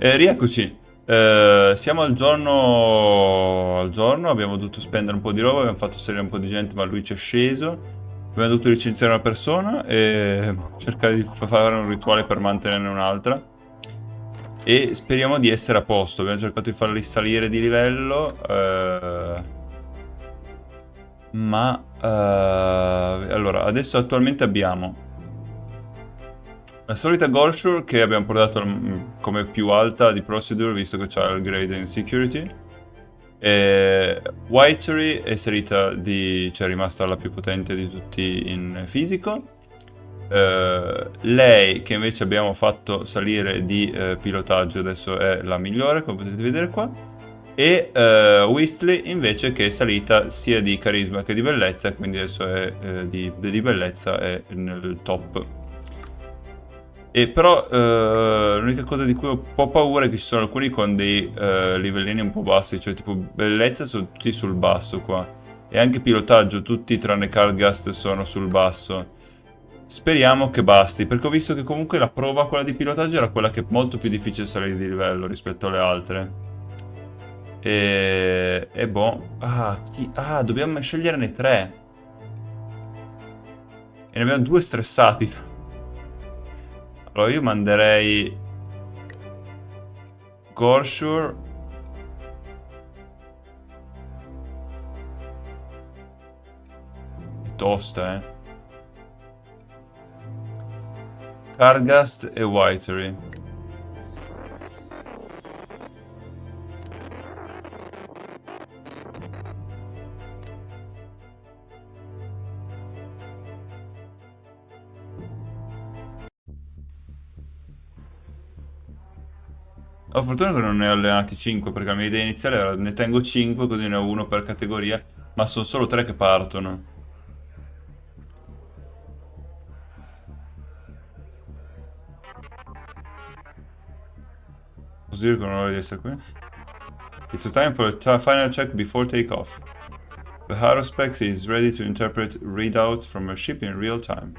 Rieccoci. Siamo al giorno, abbiamo dovuto spendere un po' di roba, abbiamo fatto salire un po' di gente, ma lui ci è sceso. Abbiamo dovuto licenziare una persona e cercare di fare un rituale per mantenerne un'altra. E speriamo di essere a posto. Abbiamo cercato di farli salire di livello. Allora, adesso attualmente abbiamo la solita Gorshur che abbiamo portato come più alta di procedure, visto che c'ha il grade in security. Whitery è salita cioè è rimasta la più potente di tutti in fisico. Lei che invece abbiamo fatto salire di pilotaggio adesso è la migliore, come potete vedere qua. E Weasley invece che è salita sia di carisma che di bellezza, quindi adesso è di bellezza è nel top. E però l'unica cosa di cui ho un po' paura è che ci sono alcuni con dei livellini un po' bassi, cioè tipo bellezza sono tutti sul basso qua. E anche pilotaggio, tutti tranne Cardgast sono sul basso. Speriamo che basti, perché ho visto che comunque la prova, quella di pilotaggio, era quella che è molto più difficile salire di livello rispetto alle altre. E boh. Dobbiamo sceglierne 3. E ne abbiamo 2 stressati. Allora io manderei Gorshur. È tosta, Cargast e Whitery. Ho fortuna che non ne ho allenati 5, perché la mia idea iniziale era ne tengo 5, così ne ho uno per categoria, ma sono solo 3 che partono. Così riconosco l'ora di essere qui. It's a time for a final check before takeoff. The Harospex is ready to interpret readouts from a ship in real time.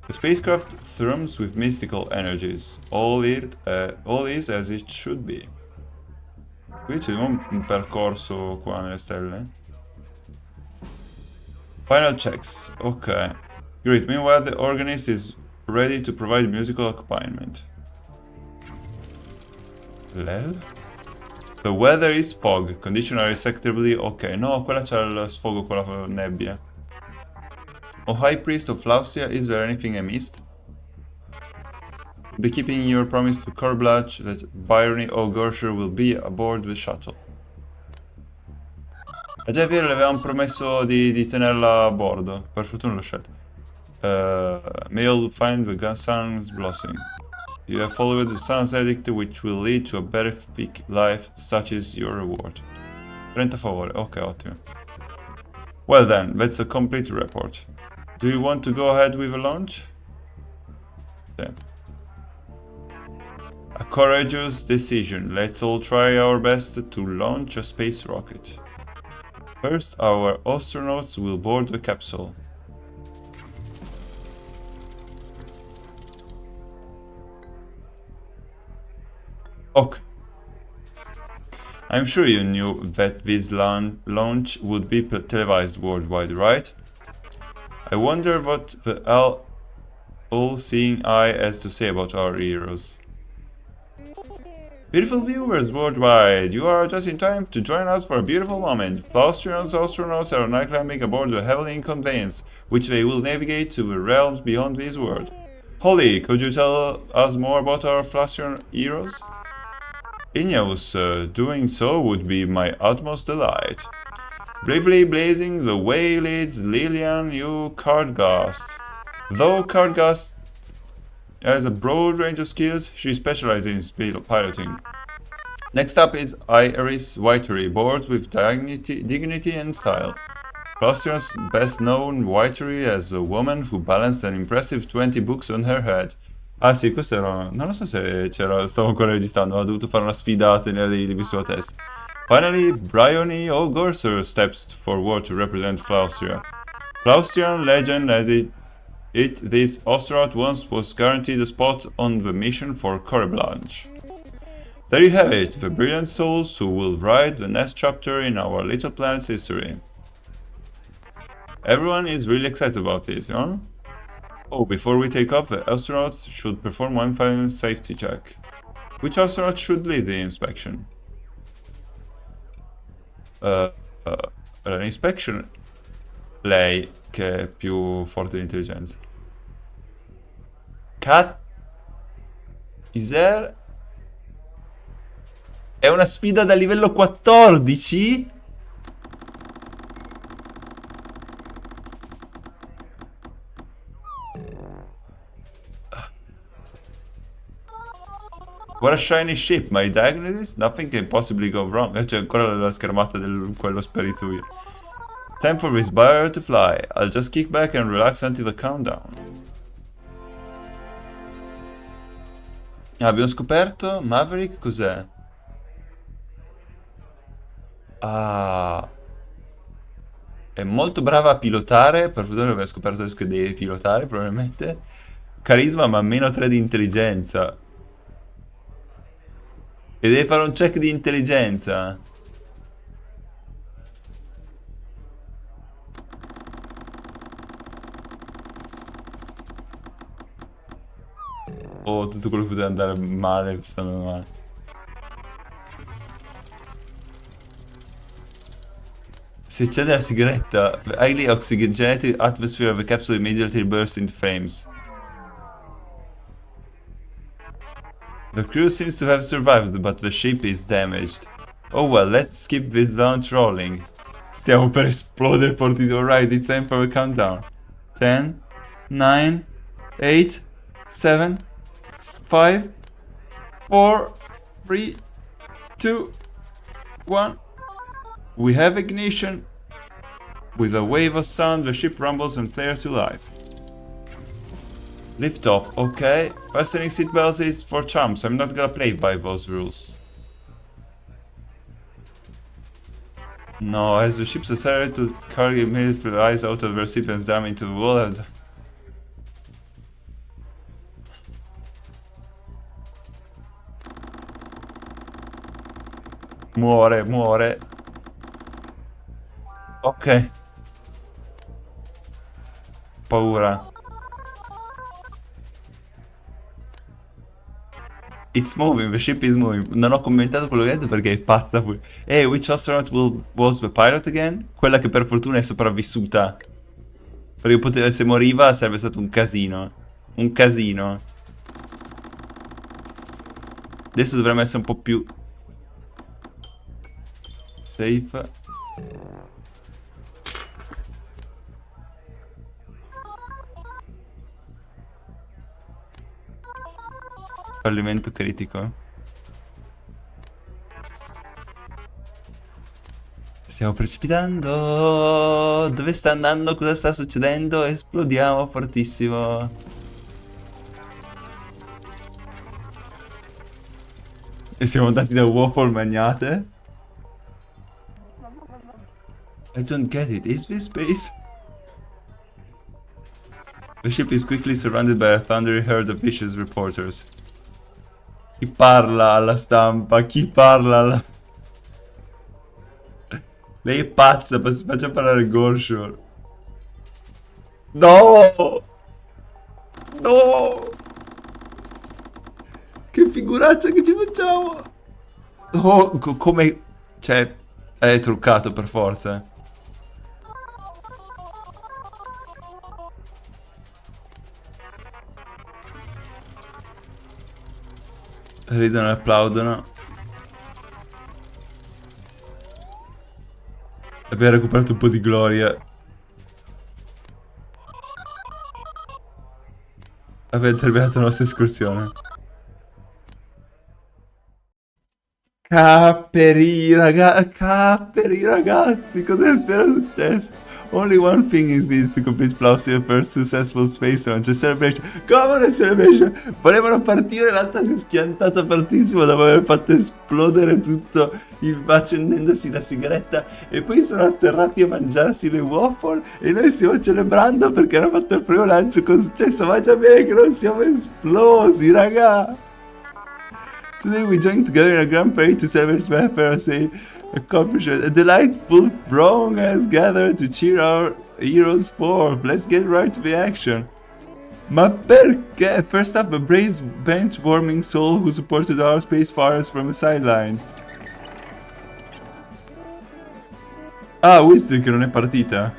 The spacecraft thrums with mystical energies. All is as it should be. Qui c'è un percorso qua nelle stelle. Final checks. Ok. Great. Meanwhile, the organist is ready to provide musical accompaniment. Lel? The weather is fog. Conditions are acceptably ok. No, quella c'ha il sfogo con la nebbia. Oh, High Priest of Flaustia, is there anything I missed? Be keeping your promise to Corblatch that Byrony o Gersher will be aboard the shuttle. È già vero, le avevamo promesso di tenerla a bordo. Per fortuna l'ho scelto. May all find the Gunsun's blossom. You have followed the Sun's edict, which will lead to a beatific life, such is your reward. 30 a favore, ok, ottimo. Well then, that's a complete report. Do you want to go ahead with a launch? Sì. A courageous decision. Let's all try our best to launch a space rocket. First, our astronauts will board the capsule. Okay. I'm sure you knew that this launch would be televised worldwide, right? I wonder what the all-seeing eye has to say about our heroes. Beautiful viewers worldwide, you are just in time to join us for a beautiful moment. Flaustrian's astronauts are now climbing aboard a heavenly conveyance, which they will navigate to the realms beyond this world. Holly, could you tell us more about our Flaustrian heroes? Ineos, doing so would be my utmost delight. Bravely blazing the way leads Lillian U. Cardgast. Though Cardgast has a broad range of skills, she specializes in speed piloting. Next up is Iris Whitery, board with dignity and style. Claustrian's best known Whitery as a woman who balanced an impressive 20 books on her head. Ah sì, questo era... non lo so se c'era... stavo ancora registrando, ho dovuto fare una sfidata di sulla testa. Finally, Bryony O'Gorser steps forward to represent Flaustria. Flaustrian legend has it this astronaut once was guaranteed a spot on the mission for Corblanche. There you have it, the brilliant souls who will write the next chapter in our little planet's history. Everyone is really excited about this, huh? Oh, before we take off, the astronaut should perform one final safety check. Which astronaut should lead the inspection? L'inspection, lei che è più forte di intelligenza. Cat Iser è una sfida da livello 14? What a shiny ship, my diagnosis? Nothing can possibly go wrong. C'è ancora la schermata di quello spirituale. Time for this bird to fly. I'll just kick back and relax until the countdown. Abbiamo scoperto Maverick cos'è? Ah, è molto brava a pilotare. Per fortuna abbiamo scoperto adesso che deve pilotare probabilmente. Carisma ma meno 3 di intelligenza. E deve fare un check di intelligenza. Oh, tutto quello che poteva andare male sta andando male. Se accende la sigaretta, the highly oxygenated atmosphere of the capsule immediately bursts into flames. The crew seems to have survived, but the ship is damaged. Oh well, let's keep this launch rolling. Stiamo per esplodere fortissimo. Alright, it's time for a countdown. 10, 9, 8, 7, 5, 4, 3, 2, 1. We have ignition. With a wave of sound, the ship rumbles and flares to life. Lift off, okay. Fastening seatbelts is for chumps. I'm not gonna play by those rules. No, as the ships accelerate to cargo immediately flies out of the recipient's dam into the wall. Muore, muore. Ok. Paura. It's moving, the ship is moving. Non ho commentato quello che ha detto perché è pazza pure. Hey, which astronaut was the pilot again? Quella che per fortuna è sopravvissuta. Perché poteva, se moriva sarebbe stato un casino. Un casino. Adesso dovremmo essere un po' più safe. Fallimento critico. Stiamo precipitando. Dove sta andando? Cosa sta succedendo? Esplodiamo fortissimo. E siamo andati da waffle magnate. I don't get it. Is this space? The ship is quickly surrounded by a thundering herd of vicious reporters. Chi parla alla stampa? Chi parla alla... Lei è pazza, faccia parlare Gorshore. No! No! Che figuraccia che ci facciamo! Oh, come... Cioè, è truccato per forza. Ridono e applaudono. Abbiamo recuperato un po' di gloria. Abbiamo terminato la nostra escursione. Capperi, ragazzi, cosa spero successo? Only one thing is needed to complete Plausi's first successful space launch, a celebration. Come una celebration? Volevano partire, l'altra si è schiantata fortissimo dopo aver fatto esplodere tutto, accendendosi la sigaretta, e poi sono atterrati a mangiarsi le waffle e noi stiamo celebrando perché hanno fatto il primo lancio con successo. Ma già bene che non siamo esplosi, raga! Today we join together in a grand parade to celebrate my FRSA accomplishment. A delightful throng has gathered to cheer our heroes forth. Let's get right to the action. Ma perché? First up, a brave bench-warming soul who supported our spacefarers from the sidelines. Ah, Weasley che non è partita.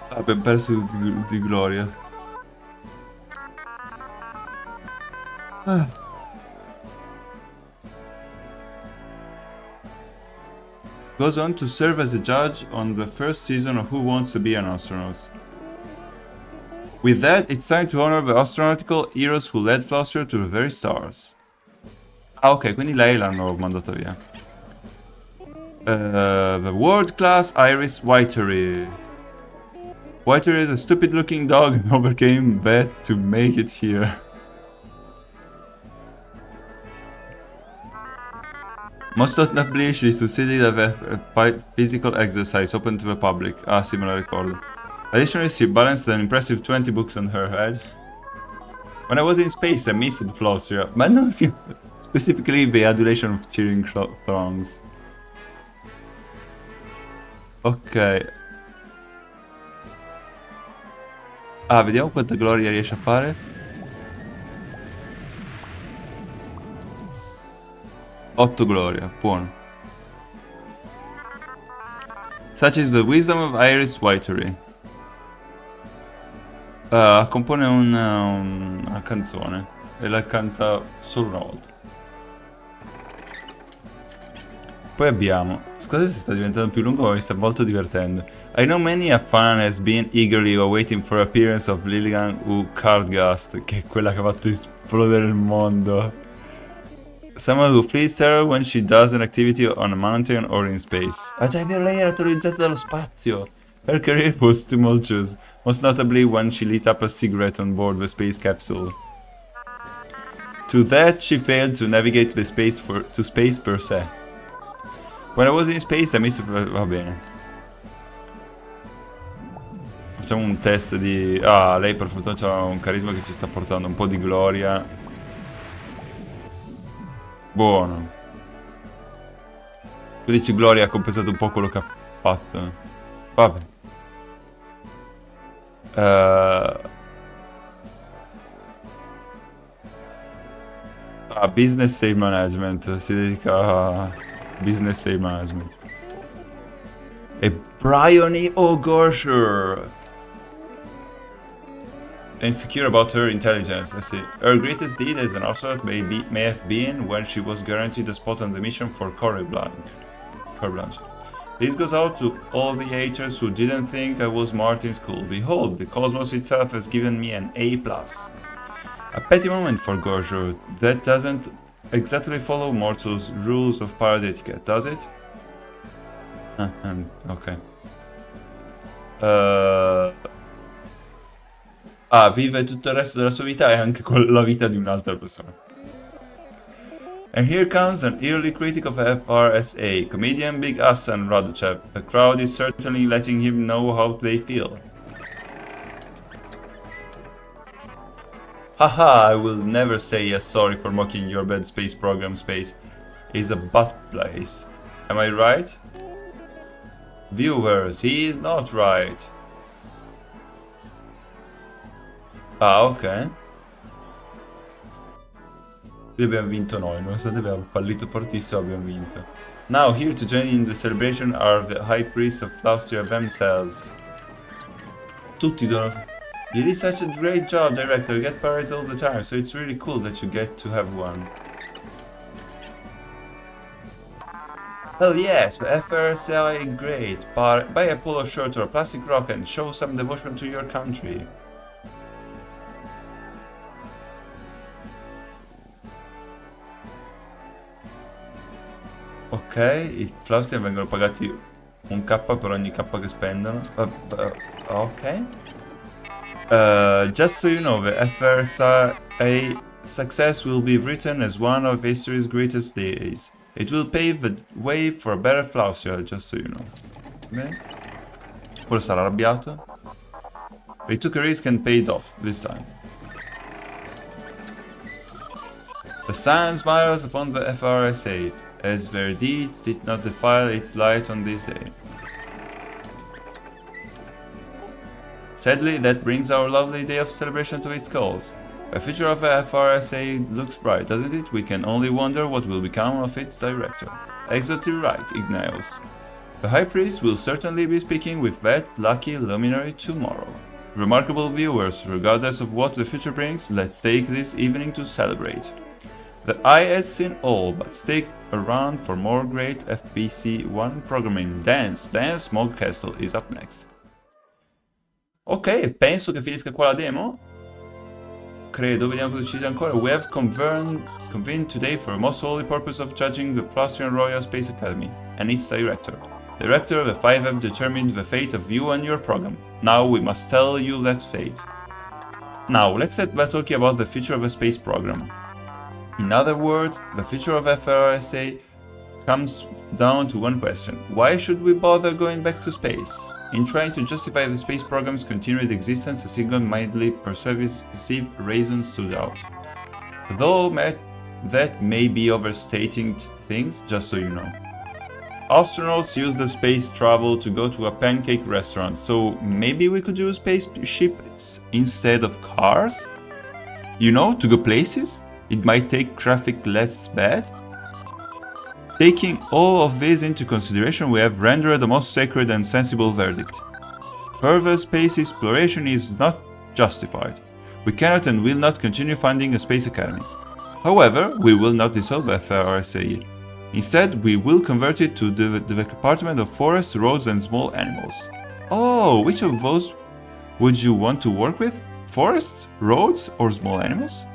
Abbiamo perso di gloria. Ah. Goes on to serve as a judge on the first season of Who Wants to Be an Astronaut. With that, it's time to honor the astronautical heroes who led Fluster to the very stars. Ah, ok, quindi lei l'hanno mandata via. The world class Iris Whitery. Whitery is a stupid looking dog and overcame that to make it here. Most notably, she succeeded at a physical exercise open to the public. Ah, sì, me lo ricordo. Additionally, she balanced an impressive 20 books on her head. When I was in space, I missed Flossia, but no, specifically the adulation of cheering throngs. Ok. Ah, vediamo quanta gloria riesce a fare. 8 gloria, buono. Such is the wisdom of Iris Whitery. Compone una canzone e la canta solo una volta. Poi abbiamo... Scusate se sta diventando più lungo, ma mi sta molto divertendo. I know many a fan has been eagerly awaiting for appearance of Lillian U. Cardgast, che è quella che ha fatto esplodere il mondo. Someone who flees terror when she does an activity on a mountain or in space. Ah già, è vero, lei era terrorizzata dallo spazio. Her career was tumultuous, most notably when she lit up a cigarette on board the space capsule. To that, she failed to navigate the space to space per se. When I was in space, I missed... Va bene. Facciamo un test di... Ah, lei per fortuna ha un carisma che ci sta portando un po' di gloria. Buono. Tu dici gloria ha compensato un po' quello che ha fatto. Vabbè. Business sale management. Si dedica a business sale management. E Bryony O'Gorshire. Insecure about her intelligence, I see. Her greatest deed as an astronaut may have been when she was guaranteed a spot on the mission for Corey Blanche. This goes out to all the haters who didn't think I was smart in school. Behold, the cosmos itself has given me an A+. A petty moment for Gorger. That doesn't exactly follow mortals' rules of parade etiquette, does it? Ok. Vive tutto il resto della sua vita e anche con la vita di un'altra persona. And here comes an early critic of FRSA, comedian Big Hassan Raduchev. The crowd is certainly letting him know how they feel. Haha, I will never say yes sorry for mocking your bad space program. Space is a butt place. Am I right? Viewers, he is not right. Ok. Abbiamo vinto noi, nonostante abbiamo fallito fortissimo, abbiamo vinto. Now, here to join in the celebration are the High Priests of Austria themselves. Tutti devono... You did such a great job, director. You get parades all the time, so it's really cool that you get to have one. Hell yes, the FRSA great. Buy a polo shirt or a plastic rock and show some devotion to your country. Ok, i Flaustian vengono pagati un K per ogni K che spendono. Ok. Just so you know, the FRSA success will be written as one of history's greatest days. It will pave the way for a better Flaustia, just so you know. Bene. Quello sarà arrabbiato. They took a risk and paid off, this time. The sun smiles upon the FRSA, as their deeds did not defile its light on this day. Sadly, that brings our lovely day of celebration to its close. The future of the FRSA looks bright, doesn't it? We can only wonder what will become of its director. Exactly right, Ignaeus. The High Priest will certainly be speaking with that lucky luminary tomorrow. Remarkable viewers, regardless of what the future brings, let's take this evening to celebrate. The eye has seen all, but stick around for more great FBC1 programming. Dance Smog Castle is up next. Ok, penso che finisca qua la demo. Credo, vediamo cosa decide ancora. We have convened today for a most holy purpose of judging the Austrian Royal Space Academy and its director. The director of the 5 have determined the fate of you and your program. Now we must tell you that fate. Now, let's start by talking about the future of the space program. In other words, the future of FRSA comes down to one question. Why should we bother going back to space? In trying to justify the space program's continued existence, a single-mindedly persuasive reasons stood out. Though that may be overstating things, just so you know. Astronauts use the space travel to go to a pancake restaurant, so maybe we could use spaceships instead of cars? You know, to go places? It might take traffic less bad? Taking all of this into consideration, we have rendered the most sacred and sensible verdict. Further space exploration is not Justified. We cannot and will not continue funding a space academy. However, we will not dissolve FRSA. Instead, we will convert it to the Department of Forests, Roads and Small Animals. Oh, which of those would you want to work with? Forests, roads or small animals?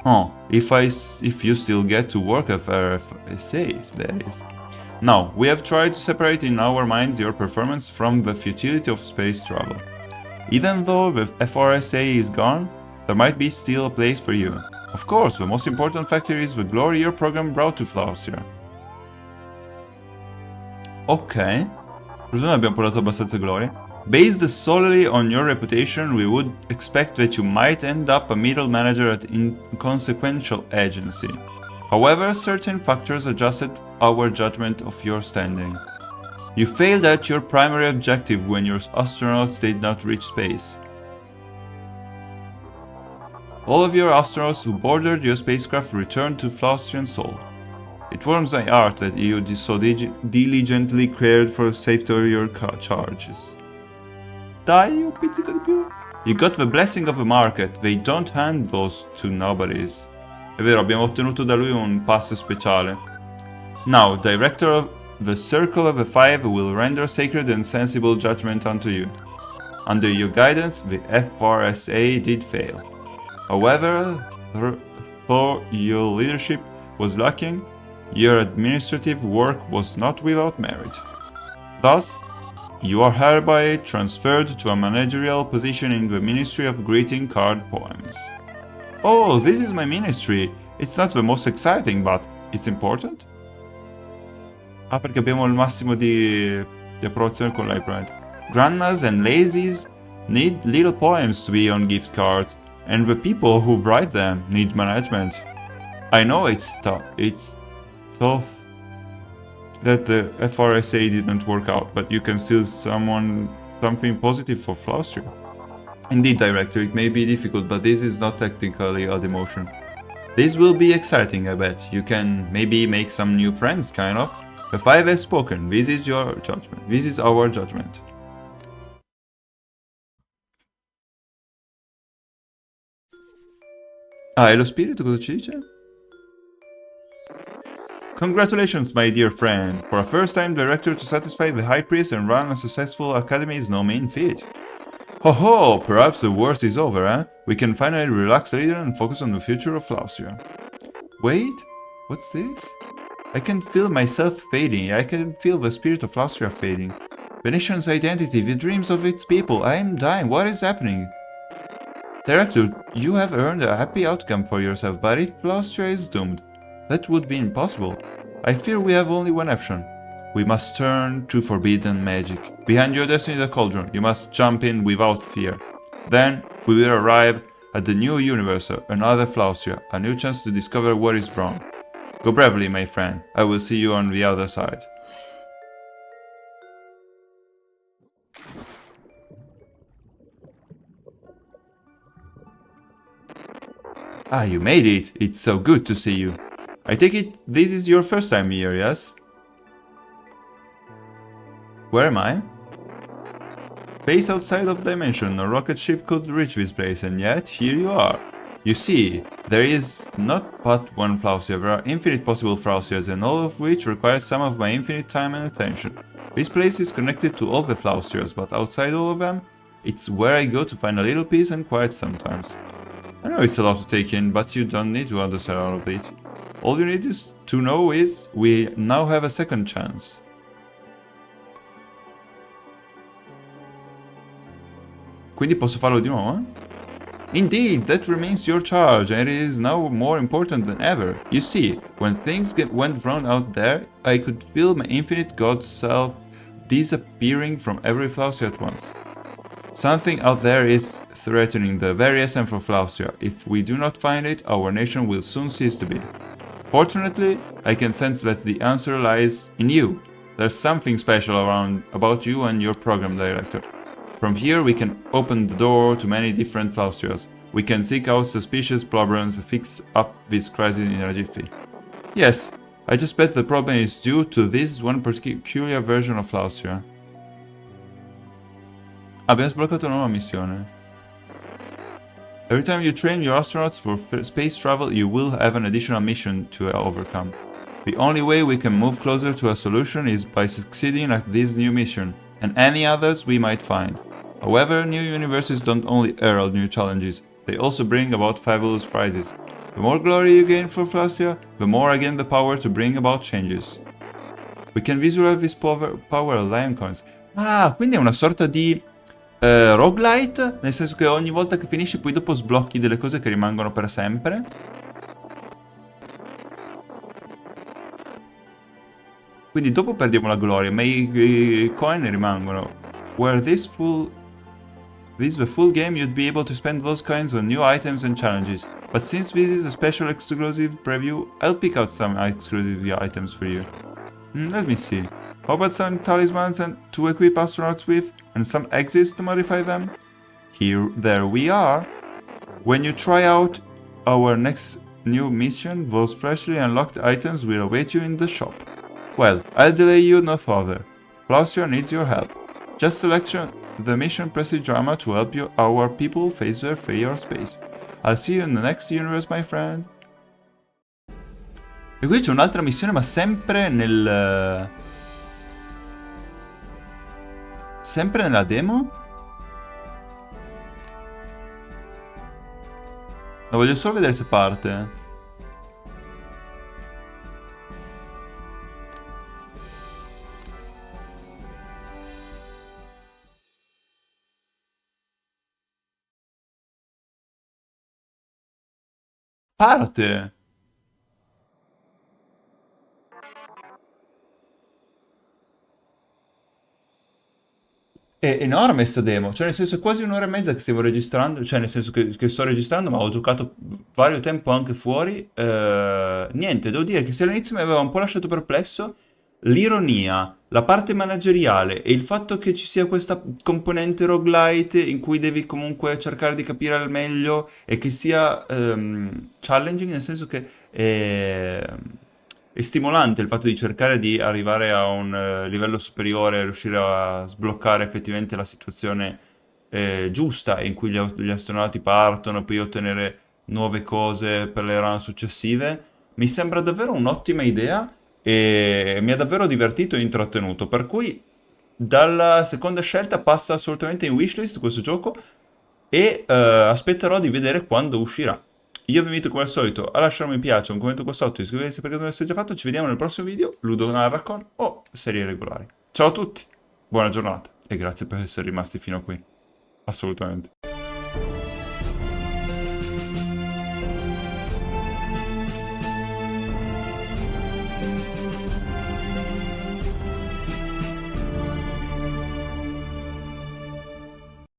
Huh, if you still get to work at FRSA, that is. Now, we have tried to separate in our minds your performance from the futility of space travel. Even though the FRSA is gone, there might be still a place for you. Of course, the most important factor is the glory your program brought to Flaustria. Ok, noi abbiamo portato abbastanza gloria. Based solely on your reputation, we would expect that you might end up a middle manager at inconsequential agency. However, certain factors adjusted our judgment of your standing. You failed at your primary objective when your astronauts did not reach space. All of your astronauts who boarded your spacecraft returned to Flaustrian Sol. It warms my heart that you so diligently cared for the safety of your charges. Dai, un pizzico di più. You got the blessing of the market, they don't hand those to nobodies. È vero, abbiamo ottenuto da lui un pass speciale. Now, Director of the Circle of the Five will render sacred and sensible judgment unto you. Under your guidance, the FRSA did fail. However, though your leadership was lacking, your administrative work was not without merit. Thus, you are hereby transferred to a managerial position in the Ministry of Greeting Card Poems. Oh, this is my ministry. It's not the most exciting, but it's important. Ah, perché abbiamo il massimo di approvazione con l'iPad. Grandmas and lazies need little poems to be on gift cards. And the people who write them need management. I know it's tough that the FRSA didn't work out, but you can still something positive for Flaustria. Indeed, Director, it may be difficult, but this is not technically a demotion. This will be exciting, I bet. You can maybe make some new friends, kind of. The five have spoken. This is your judgment. This is our judgment. Ah, e lo spirito cosa ci dice? Congratulations, my dear friend. For a first-time director to satisfy the High Priest and run a successful academy is no mean feat. Ho ho! Perhaps the worst is over, eh? We can finally relax a little and focus on the future of Flaustria. Wait, what's this? I can feel myself fading. I can feel the spirit of Flaustria fading. The nation's identity, the dreams of its people. I am dying. What is happening? Director, you have earned a happy outcome for yourself, but if Flaustria is doomed, that would be impossible. I fear we have only one option. We must turn to forbidden magic. Behind your destiny the cauldron, you must jump in without fear. Then we will arrive at the new universe, another Flaustria, a new chance to discover what is wrong. Go bravely, my friend. I will see you on the other side. Ah, you made it! It's so good to see you. I take it this is your first time here, yes? Where am I? Space outside of dimension, no rocket ship could reach this place, and yet here you are. You see, there is not but one Flaustria, there are infinite possible Flaustrias, and all of which require some of my infinite time and attention. This place is connected to all the Flaustrias, but outside all of them, it's where I go to find a little peace and quiet sometimes. I know it's a lot to take in, but you don't need to understand all of it. All you need is to know is we now have a second chance. Quindi posso farlo di nuovo, eh? Indeed, that remains your charge, and it is now more important than ever. You see, when things went wrong out there, I could feel my infinite God self disappearing from every Flaustria at once. Something out there is threatening the very essence of Flaustria. If we do not find it, our nation will soon cease to be. Fortunately, I can sense that the answer lies in you. There's something special about you and your program director. From here we can open the door to many different Flaustrias. We can seek out suspicious problems and fix up this crisis in a jiffy. Yes, I just bet the problem is due to this one peculiar version of Flaustria. Abbiamo sbloccato una nuova missione. Every time you train your astronauts for space travel, you will have an additional mission to overcome. The only way we can move closer to a solution is by succeeding at this new mission, and any others we might find. However, new universes don't only herald new challenges, they also bring about fabulous prizes. The more glory you gain for Flaustia, the more I gain the power to bring about changes. We can visualize this power of Lion Coins. Ah, quindi è una sorta di roguelite, nel senso che ogni volta che finisci poi dopo sblocchi delle cose che rimangono per sempre. Quindi dopo perdiamo la gloria, ma i coin rimangono. Were this the full game, you'd be able to spend those coins on new items and challenges. But since this is a special exclusive preview, I'll pick out some exclusive items for you. Let me see. How about some talismans to equip astronauts with, and some exits to modify them? There we are. When you try out our next new mission, those freshly unlocked items will await you in the shop. Well, I'll delay you no further. Flaustia needs your help. Just select the mission prestige drama to help our people face their fear of space. I'll see you in the next universe, my friend. E qui c'è un'altra missione, ma sempre sempre nella demo? La voglio solo vedere se parte. Parte! È enorme sta demo, cioè nel senso è quasi un'ora e mezza che stiamo registrando, cioè nel senso che sto registrando, ma ho giocato vario tempo anche fuori. Niente, devo dire che se all'inizio mi aveva un po' lasciato perplesso, l'ironia, la parte manageriale e il fatto che ci sia questa componente roguelite in cui devi comunque cercare di capire al meglio e che sia challenging, nel senso che è stimolante il fatto di cercare di arrivare a un livello superiore, riuscire a sbloccare effettivamente la situazione giusta in cui gli astronauti partono e poi ottenere nuove cose per le run successive. Mi sembra davvero un'ottima idea e mi ha davvero divertito e intrattenuto, per cui dalla seconda scelta passa assolutamente in wishlist questo gioco e aspetterò di vedere quando uscirà. Io vi invito come al solito a lasciare un mi piace, un commento qua sotto, iscrivetevi perché non l'avete già fatto, ci vediamo nel prossimo video, LudoNarraCon o serie regolari. Ciao a tutti, buona giornata e grazie per essere rimasti fino a qui, assolutamente.